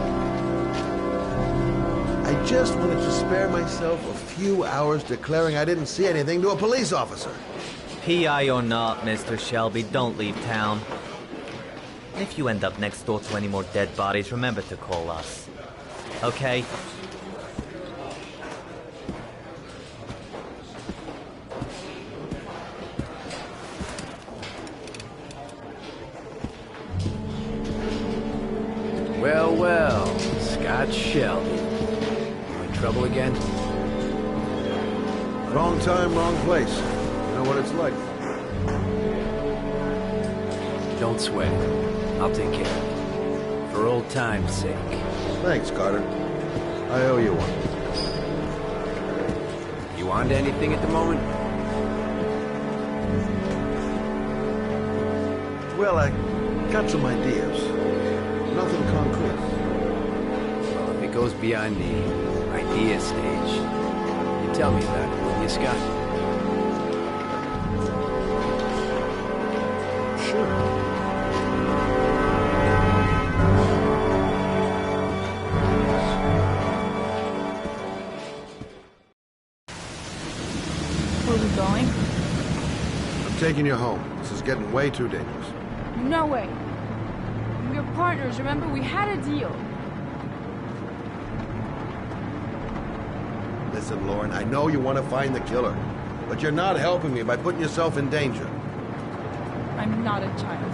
I just wanted to spare myself a few hours declaring I didn't see anything to a police officer. PI or not, Mr. Shelby, don't leave town. And if you end up next door to any more dead bodies, remember to call us. Okay? Well, well, Scott Shelby. You in trouble again? Wrong time, wrong place. You know what it's like. Don't sweat. I'll take care of it. For old time's sake. Thanks, Carter. I owe you one. You on to anything at the moment? Well, I got some ideas. Nothing concrete. Well, if it goes beyond the idea stage, you tell me about it, will you, Scott? Sure. Where are we going? I'm taking you home. This is getting way too dangerous. No way. We're partners, remember? We had a deal. Listen, Lauren, I know you want to find the killer, but you're not helping me by putting yourself in danger. I'm not a child.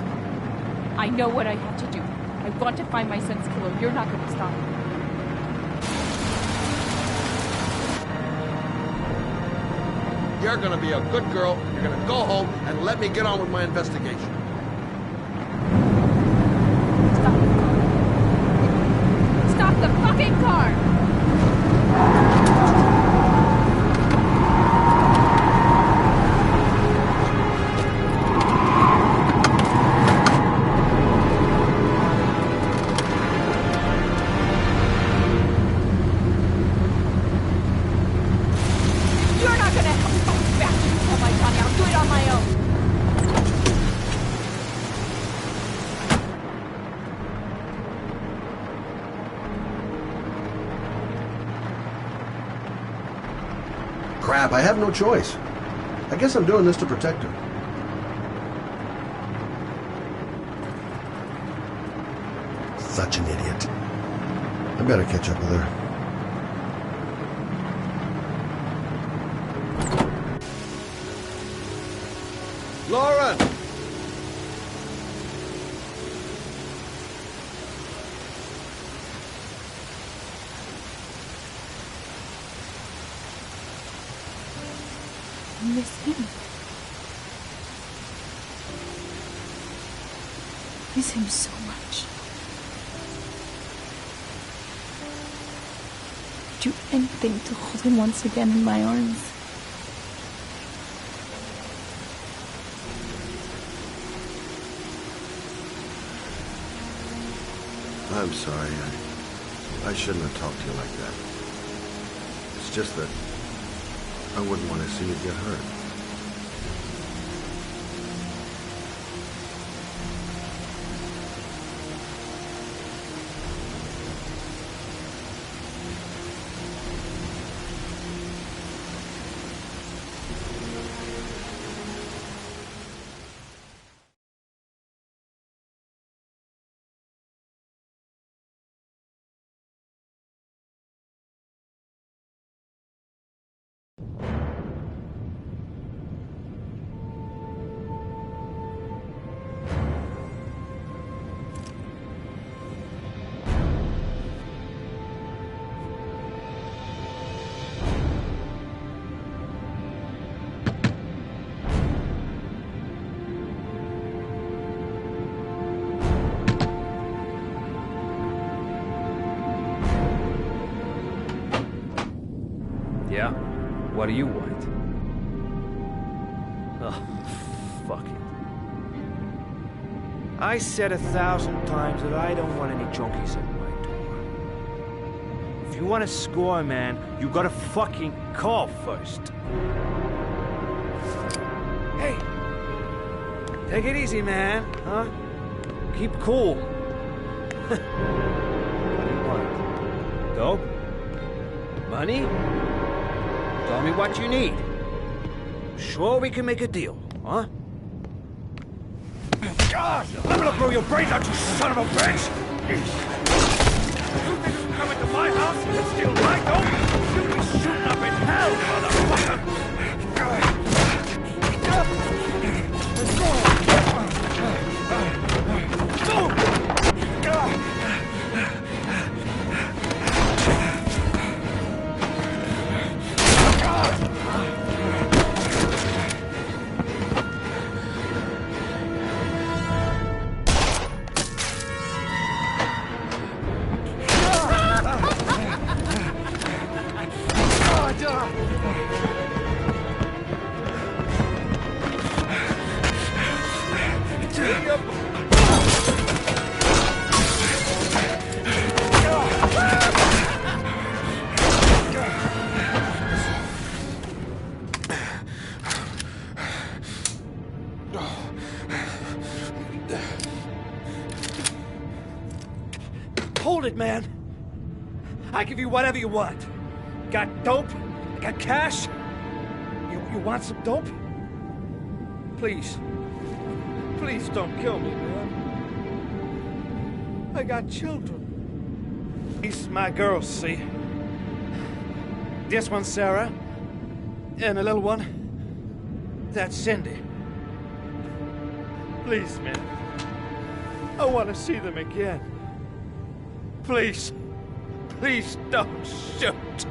I know what I have to do. I want to find my son's killer. You're not going to stop me. You're gonna be a good girl, you're gonna go home and let me get on with my investigation. Stop the fucking car! Crap, I have no choice. I guess I'm doing this to protect her. Such an idiot. I better catch up with her. Lauren! I miss him. Miss him so much. Do anything to hold him once again in my arms. I'm sorry. I shouldn't have talked to you like that. It's just that I wouldn't want to see you get hurt. Yeah? What do you want? Oh, fuck it. I said 1,000 times that I don't want any junkies at my door. If you want to score, man, you gotta fucking call first. Hey! Take it easy, man, huh? Keep cool. What do you want? Dope? Money? Tell me what you need. Sure we can make a deal, huh? God, I'm gonna blow your brains out, you son of a bitch! You think you come into my house and steal my dope? You'll be shooting up in hell, motherfucker! Hold it, man. I give you whatever you want. Got dope? Got cash? You want some dope? Please. Please don't kill me, man. I got children. These my girls, see? This one's Sarah. And the little one, that's Cindy. Please, man. I want to see them again. Please. Please don't shoot.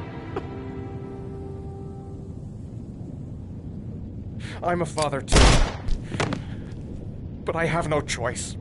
I'm a father too. But I have no choice.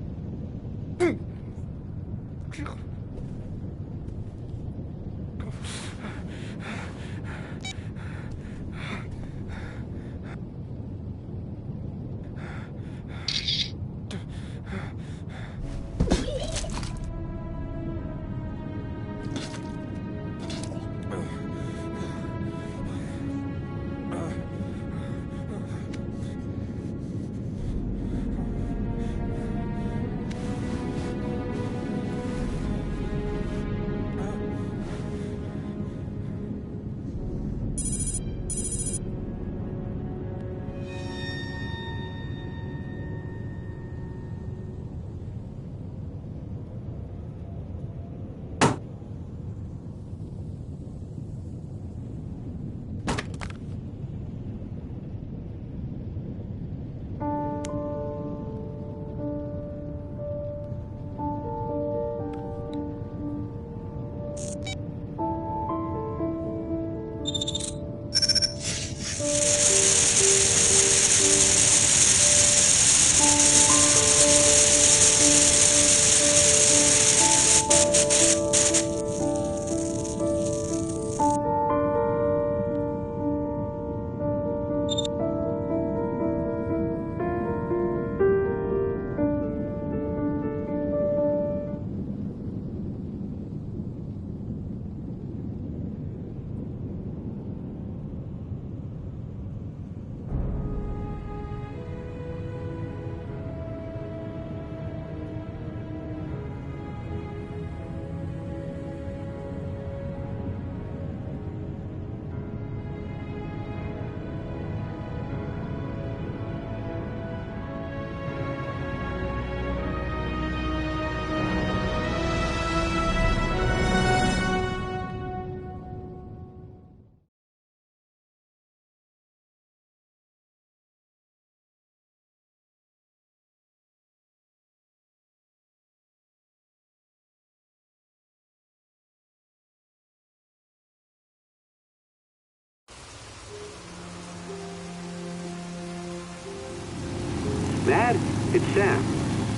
Matt, it's Sam.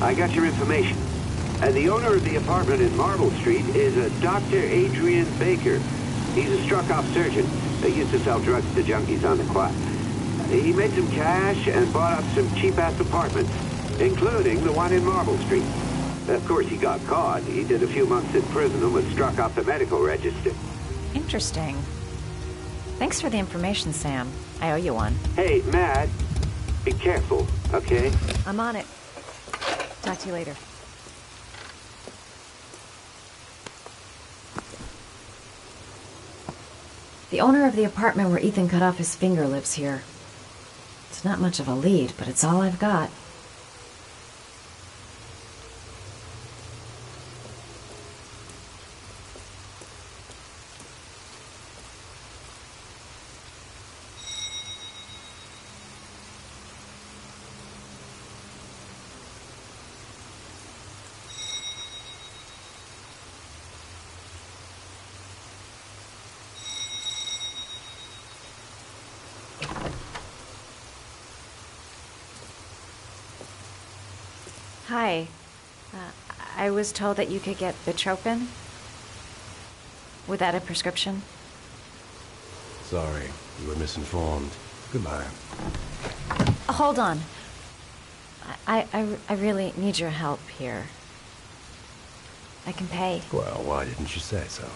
I got your information. The owner of the apartment in Marble Street is a Dr. Adrian Baker. He's a struck-off surgeon. He used to sell drugs to junkies on the quad. He made some cash and bought up some cheap-ass apartments, including the one in Marble Street. Of course, he got caught. He did a few months in prison and was struck off the medical register. Interesting. Thanks for the information, Sam. I owe you one. Hey, Matt, be careful, okay? I'm on it. Talk to you later. The owner of the apartment where Ethan cut off his finger lives here. It's not much of a lead, but it's all I've got. Hi. I was told that you could get Bitropin. Without a prescription? Sorry, you were misinformed. Goodbye. Hold on. I really need your help here. I can pay. Well, why didn't you say so?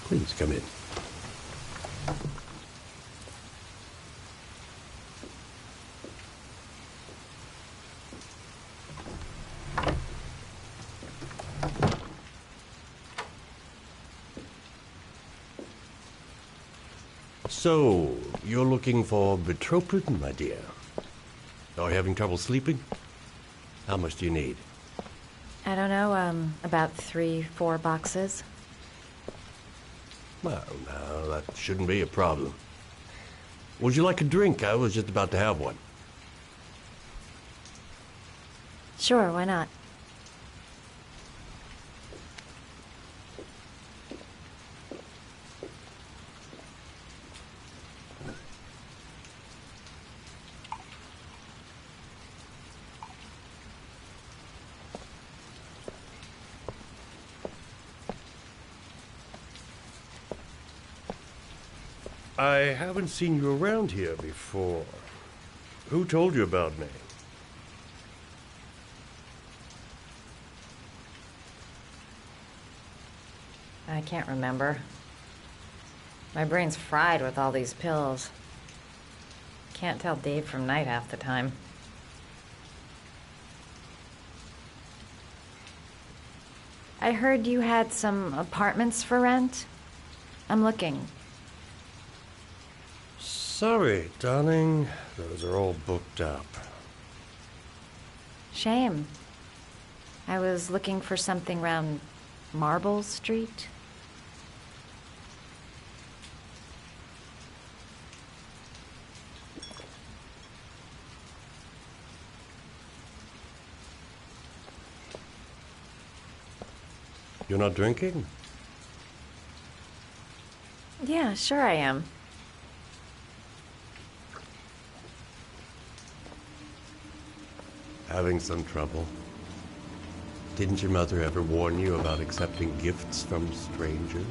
Please come in. So, you're looking for Bitropin, my dear? Are you having trouble sleeping? How much do you need? I don't know, about 3-4 boxes. Well, no, that shouldn't be a problem. Would you like a drink? I was just about to have one. Sure, why not? I haven't seen you around here before. Who told you about me? I can't remember. My brain's fried with all these pills. Can't tell day from night half the time. I heard you had some apartments for rent. I'm looking. Sorry, darling. Those are all booked up. Shame. I was looking for something around Marble Street. You're not drinking? Yeah, sure I am. Having some trouble? Didn't your mother ever warn you about accepting gifts from strangers?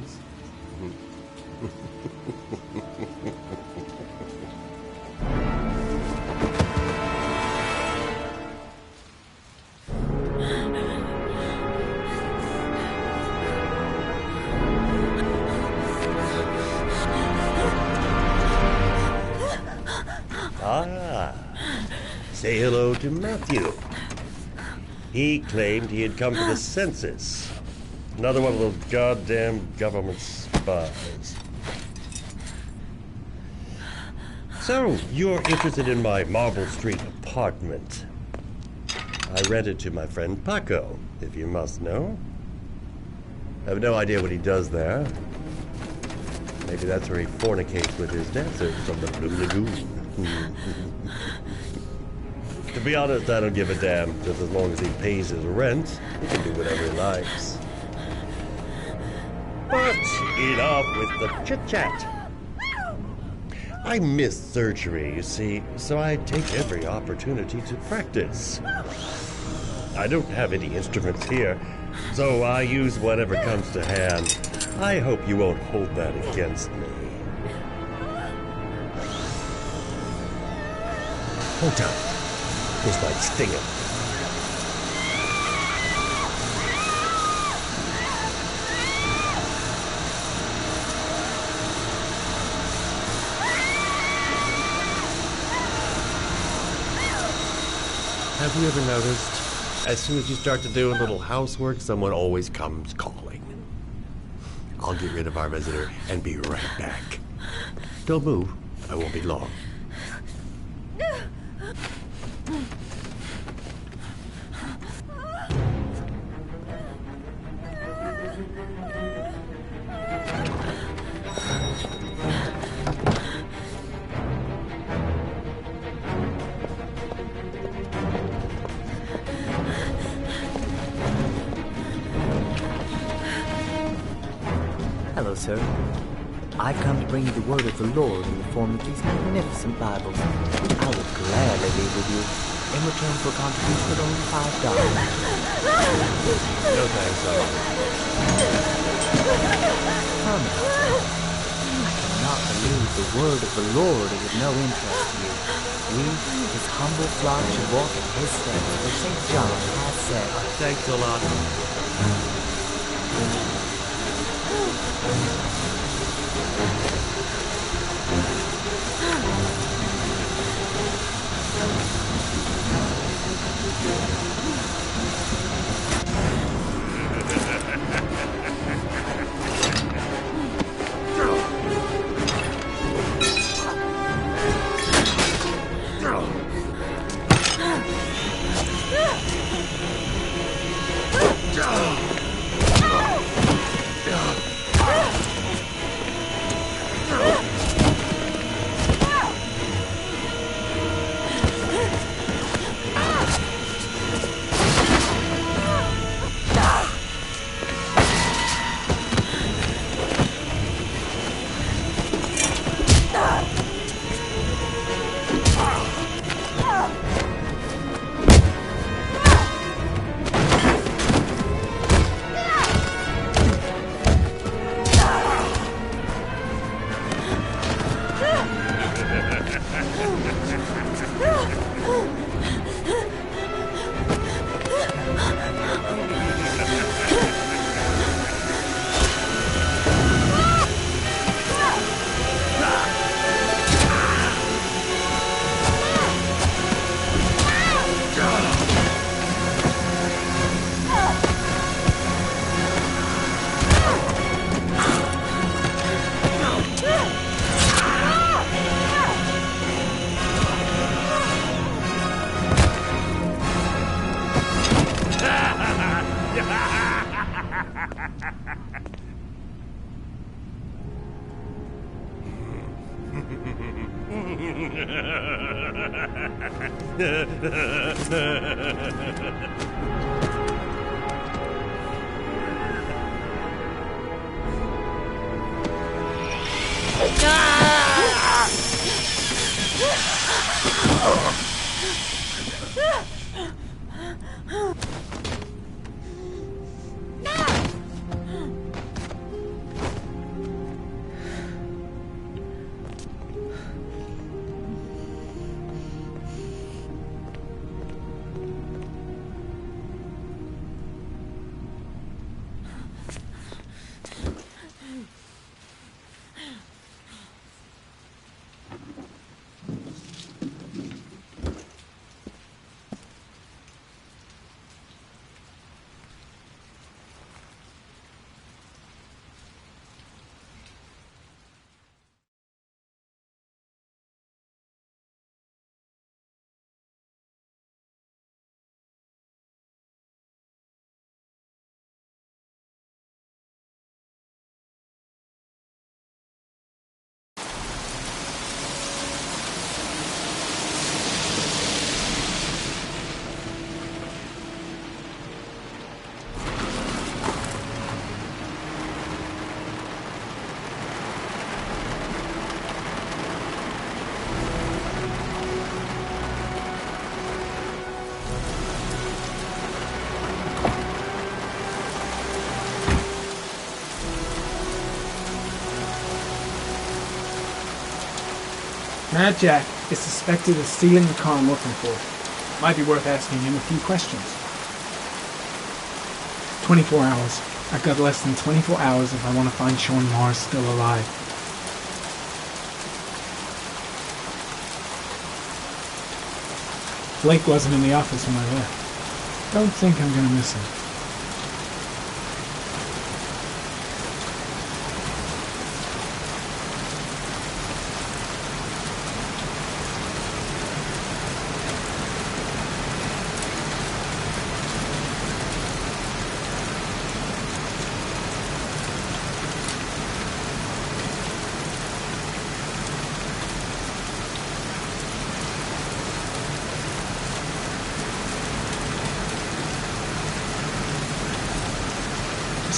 Say hello to Matthew. He claimed he had come to the census. Another one of those goddamn government spies. So, you're interested in my Marble Street apartment. I rent it to my friend Paco, if you must know. I have no idea what he does there. Maybe that's where he fornicates with his dancers from the Blue Lagoon. To be honest, I don't give a damn. Just as long as he pays his rent, he can do whatever he likes. But enough with the chit-chat. I missed surgery, you see, so I take every opportunity to practice. I don't have any instruments here, so I use whatever comes to hand. I hope you won't hold that against me. Hold on. This might sting him. Have you ever noticed, as soon as you start to do a little housework, someone always comes calling? I'll get rid of our visitor and be right back. Don't move. I won't be long. Hello, sir. I come to bring you the word of the Lord in the form of these magnificent Bibles. I will gladly leave with you in return for a contribution of only $5. No thanks, I cannot believe the word of the Lord is of no interest to you. We, his humble flock, should walk in his steps, for St. John has said. Thanks a lot. Mad Jack is suspected of stealing the car I'm looking for. Might be worth asking him a few questions. 24 hours. I've got less than 24 hours if I want to find Sean Mars still alive. Blake wasn't in the office when I left. Don't think I'm gonna miss him.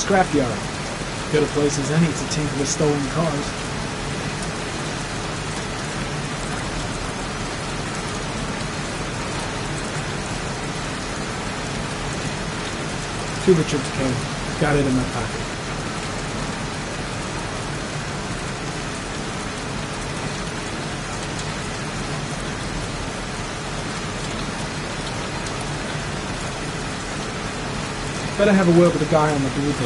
Scrapyard. Good a place as any to tinker with stolen cars. Tuber chips came. Got it in my pocket. Better have a word with the guy on the bulldozer.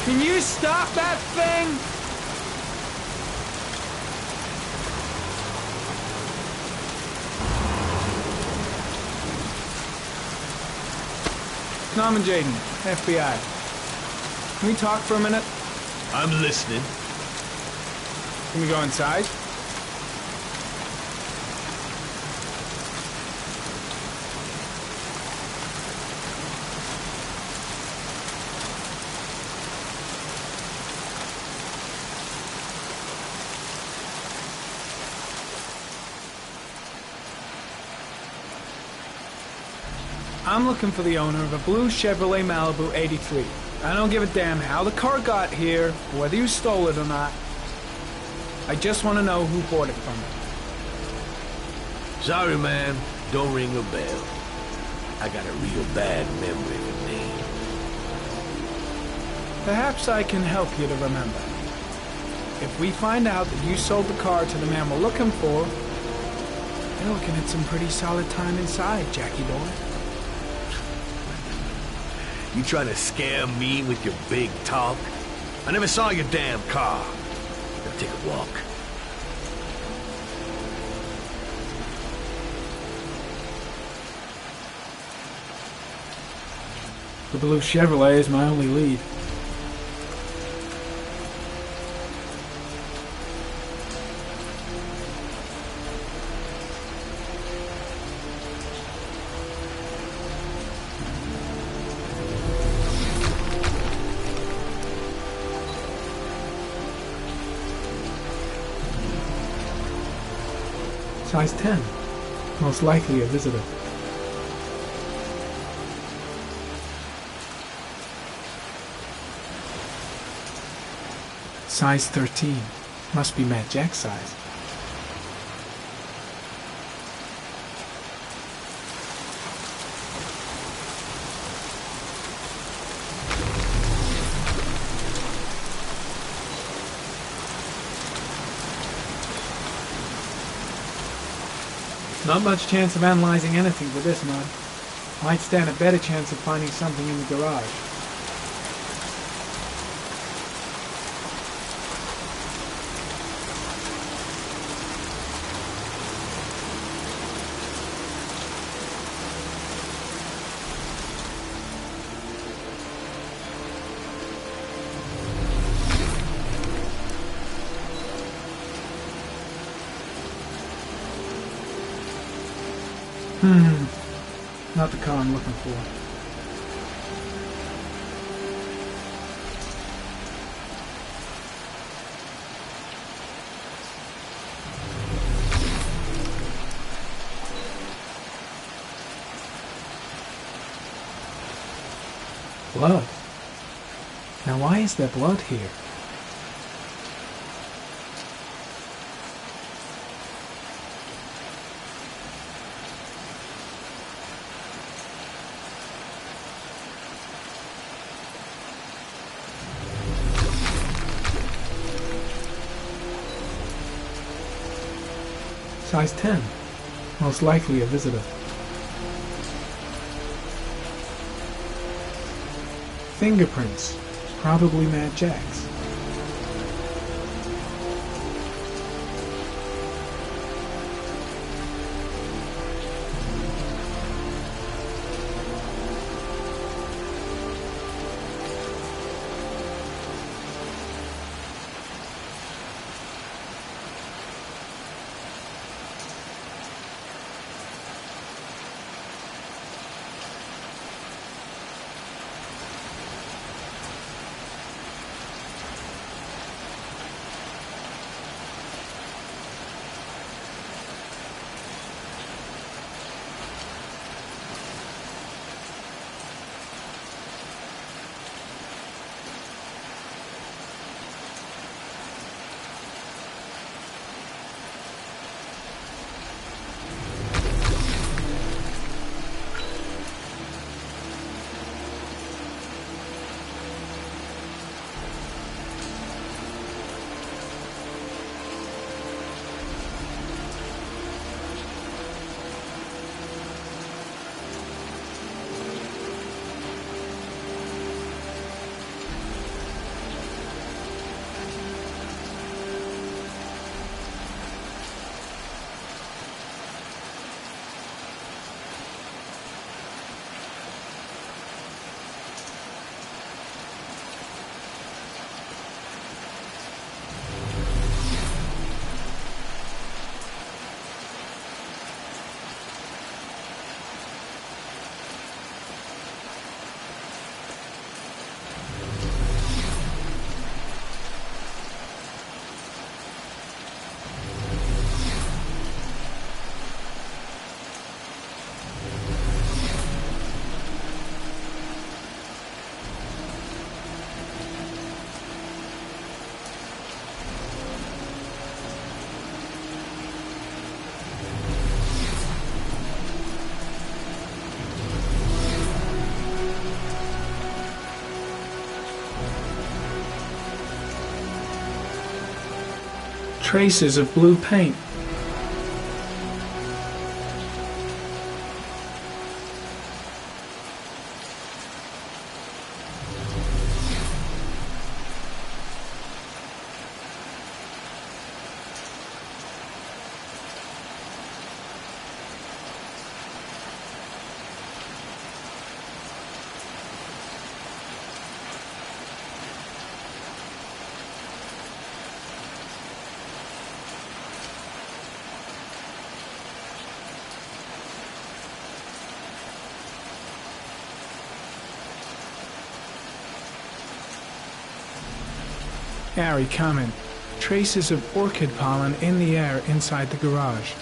Can you stop that thing? Norman Jaden, FBI. Can we talk for a minute? I'm listening. Can we go inside? I'm looking for the owner of a blue Chevrolet Malibu 83. I don't give a damn how the car got here, or whether you stole it or not. I just want to know who bought it from me. Sorry, man. Don't ring a bell. I got a real bad memory for names. Perhaps I can help you to remember. If we find out that you sold the car to the man we're looking for, you're looking at some pretty solid time inside, Jackie boy. You trying to scare me with your big talk? I never saw your damn car. Now take a walk. The blue Chevrolet is my only lead. Size 10. Most likely a visitor. Size 13. Must be Matt Jack's size. Not much chance of analyzing anything with this mud. Might stand a better chance of finding something in the garage. Not the car I'm looking for. Blood. Now why is there blood here? Size 10. Most likely a visitor. Fingerprints. Probably Mad Jack's. Traces of blue paint. Harry, comment. Traces of orchid pollen in the air inside the garage.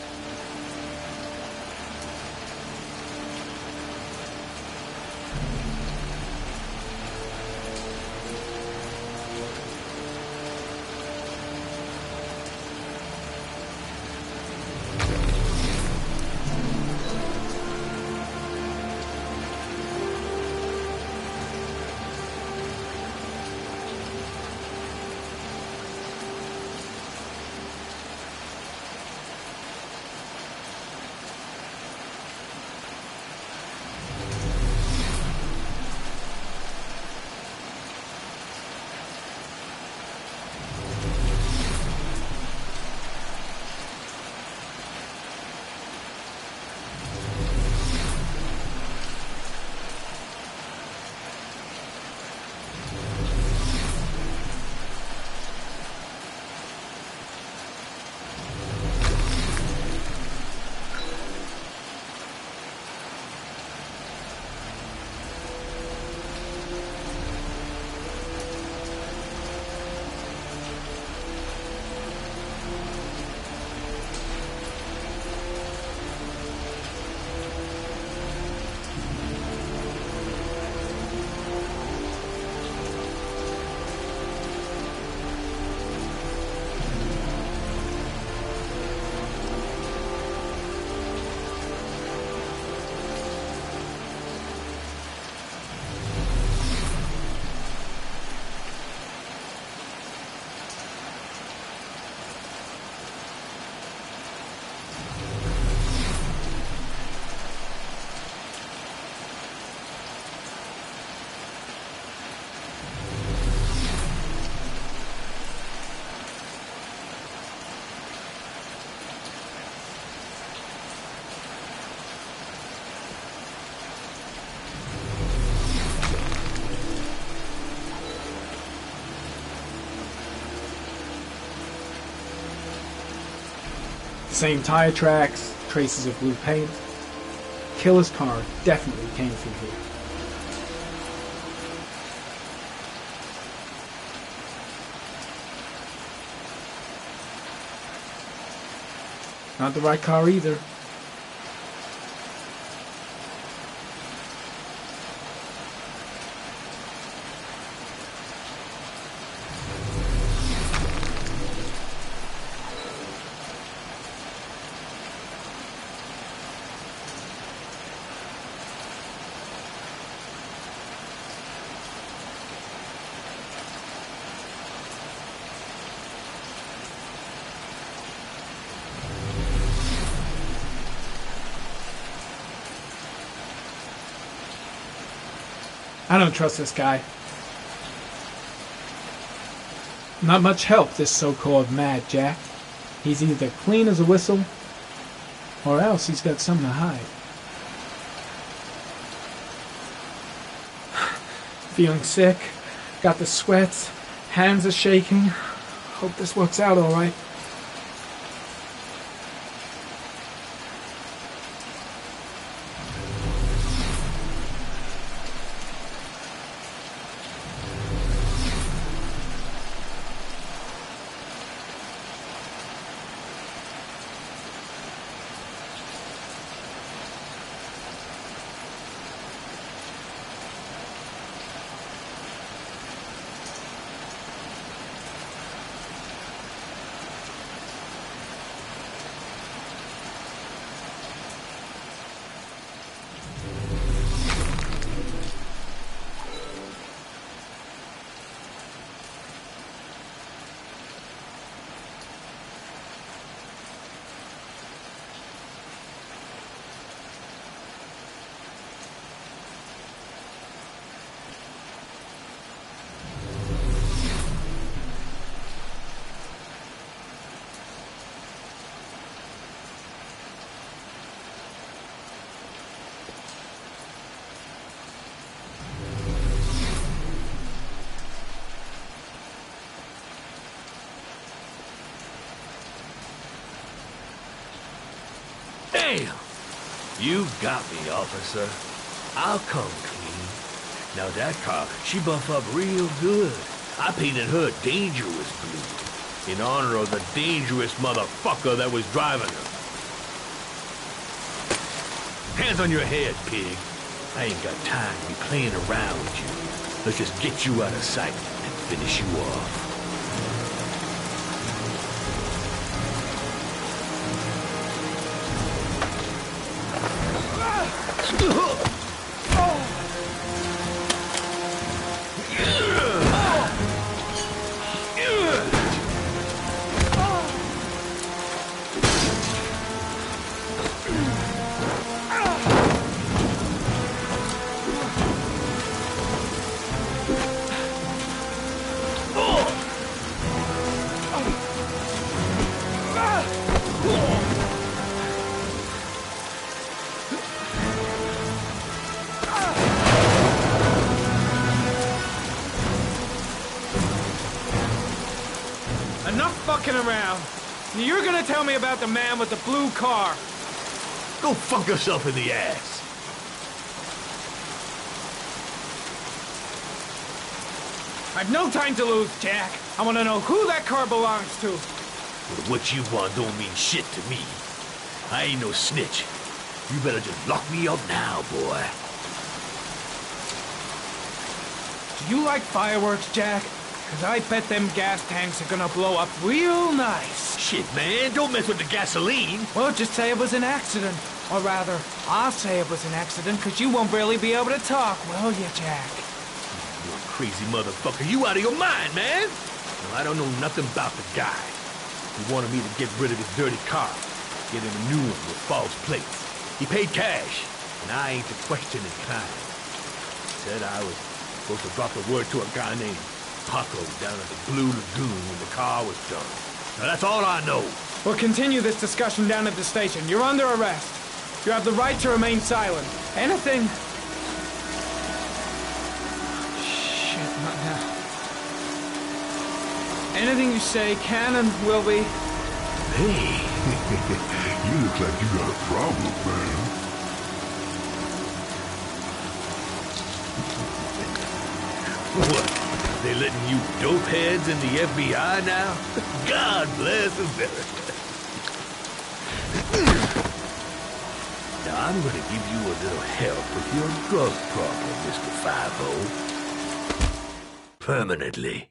Same tire tracks, traces of blue paint. Killer's car definitely came through here. Not the right car either. I don't trust this guy. Not much help, this so-called Mad Jack. He's either clean as a whistle, or else he's got something to hide. Feeling sick, got the sweats, hands are shaking. Hope this works out all right. Damn! You got me, officer. I'll come clean. Now that car, she buff up real good. I painted her dangerous blue, in honor of the dangerous motherfucker that was driving her. Hands on your head, pig. I ain't got time to be playing around with you. Let's just get you out of sight and finish you off. Enough fucking around. You're gonna tell me about the man with the blue car. Go fuck yourself in the ass. I've no time to lose, Jack. I want to know who that car belongs to. Well, what you want don't mean shit to me. I ain't no snitch. You better just lock me up now, boy. Do you like fireworks, Jack? Because I bet them gas tanks are gonna blow up real nice. Shit, man, don't mess with the gasoline. Well, just say it was an accident. Or rather, I'll say it was an accident, because you won't really be able to talk, will you, Jack? You crazy motherfucker. You out of your mind, man. Well, I don't know nothing about the guy. He wanted me to get rid of his dirty car, get him a new one with false plates. He paid cash, and I ain't the questioning kind. Said I was supposed to drop the word to a guy named Paco down at the Blue Lagoon when the car was done. Now that's all I know. We'll continue this discussion down at the station. You're under arrest. You have the right to remain silent. Anything... Shit, not now. Anything you say can and will be... Hey, you look like you got a problem, man. What? They letting you dope heads in the FBI now? God bless America. Now I'm gonna give you a little help with your drug problem, Mr. 5-0. Permanently.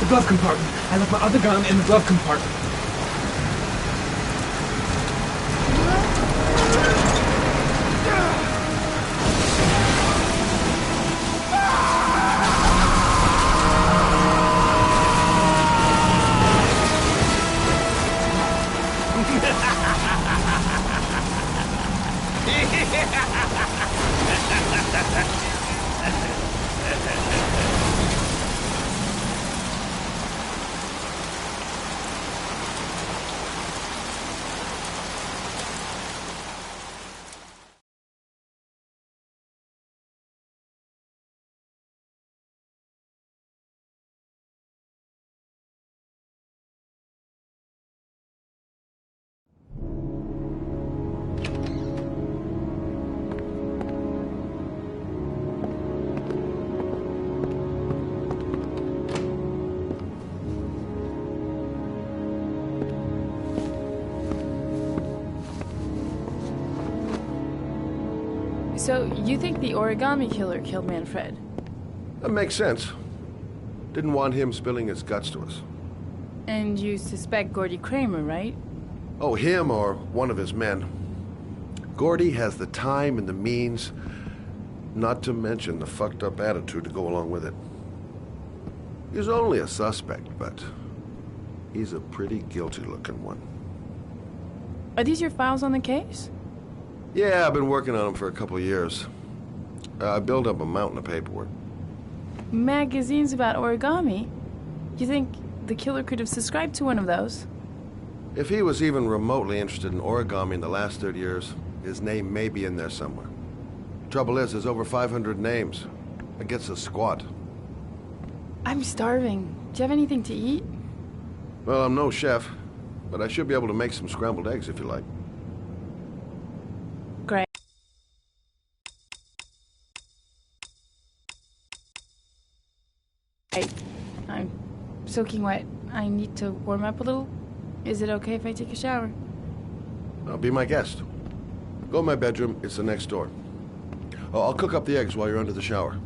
The glove compartment. I left my other gun in the glove compartment. So, you think the origami killer killed Manfred? That makes sense. Didn't want him spilling his guts to us. And you suspect Gordy Kramer, right? Oh, him or one of his men. Gordy has the time and the means, not to mention the fucked up attitude to go along with it. He's only a suspect, but he's a pretty guilty looking one. Are these your files on the case? Yeah, I've been working on them for a couple of years. I built up a mountain of paperwork. Magazines about origami? You think the killer could have subscribed to one of those? If he was even remotely interested in origami in the last 30 years, his name may be in there somewhere. Trouble is, there's over 500 names. It gets a squat. I'm starving. Do you have anything to eat? Well, I'm no chef, but I should be able to make some scrambled eggs if you like. Great. I'm soaking wet. I need to warm up a little. Is it okay if I take a shower? Be my guest. Go in my bedroom. It's the next door. Oh, I'll cook up the eggs while you're under the shower.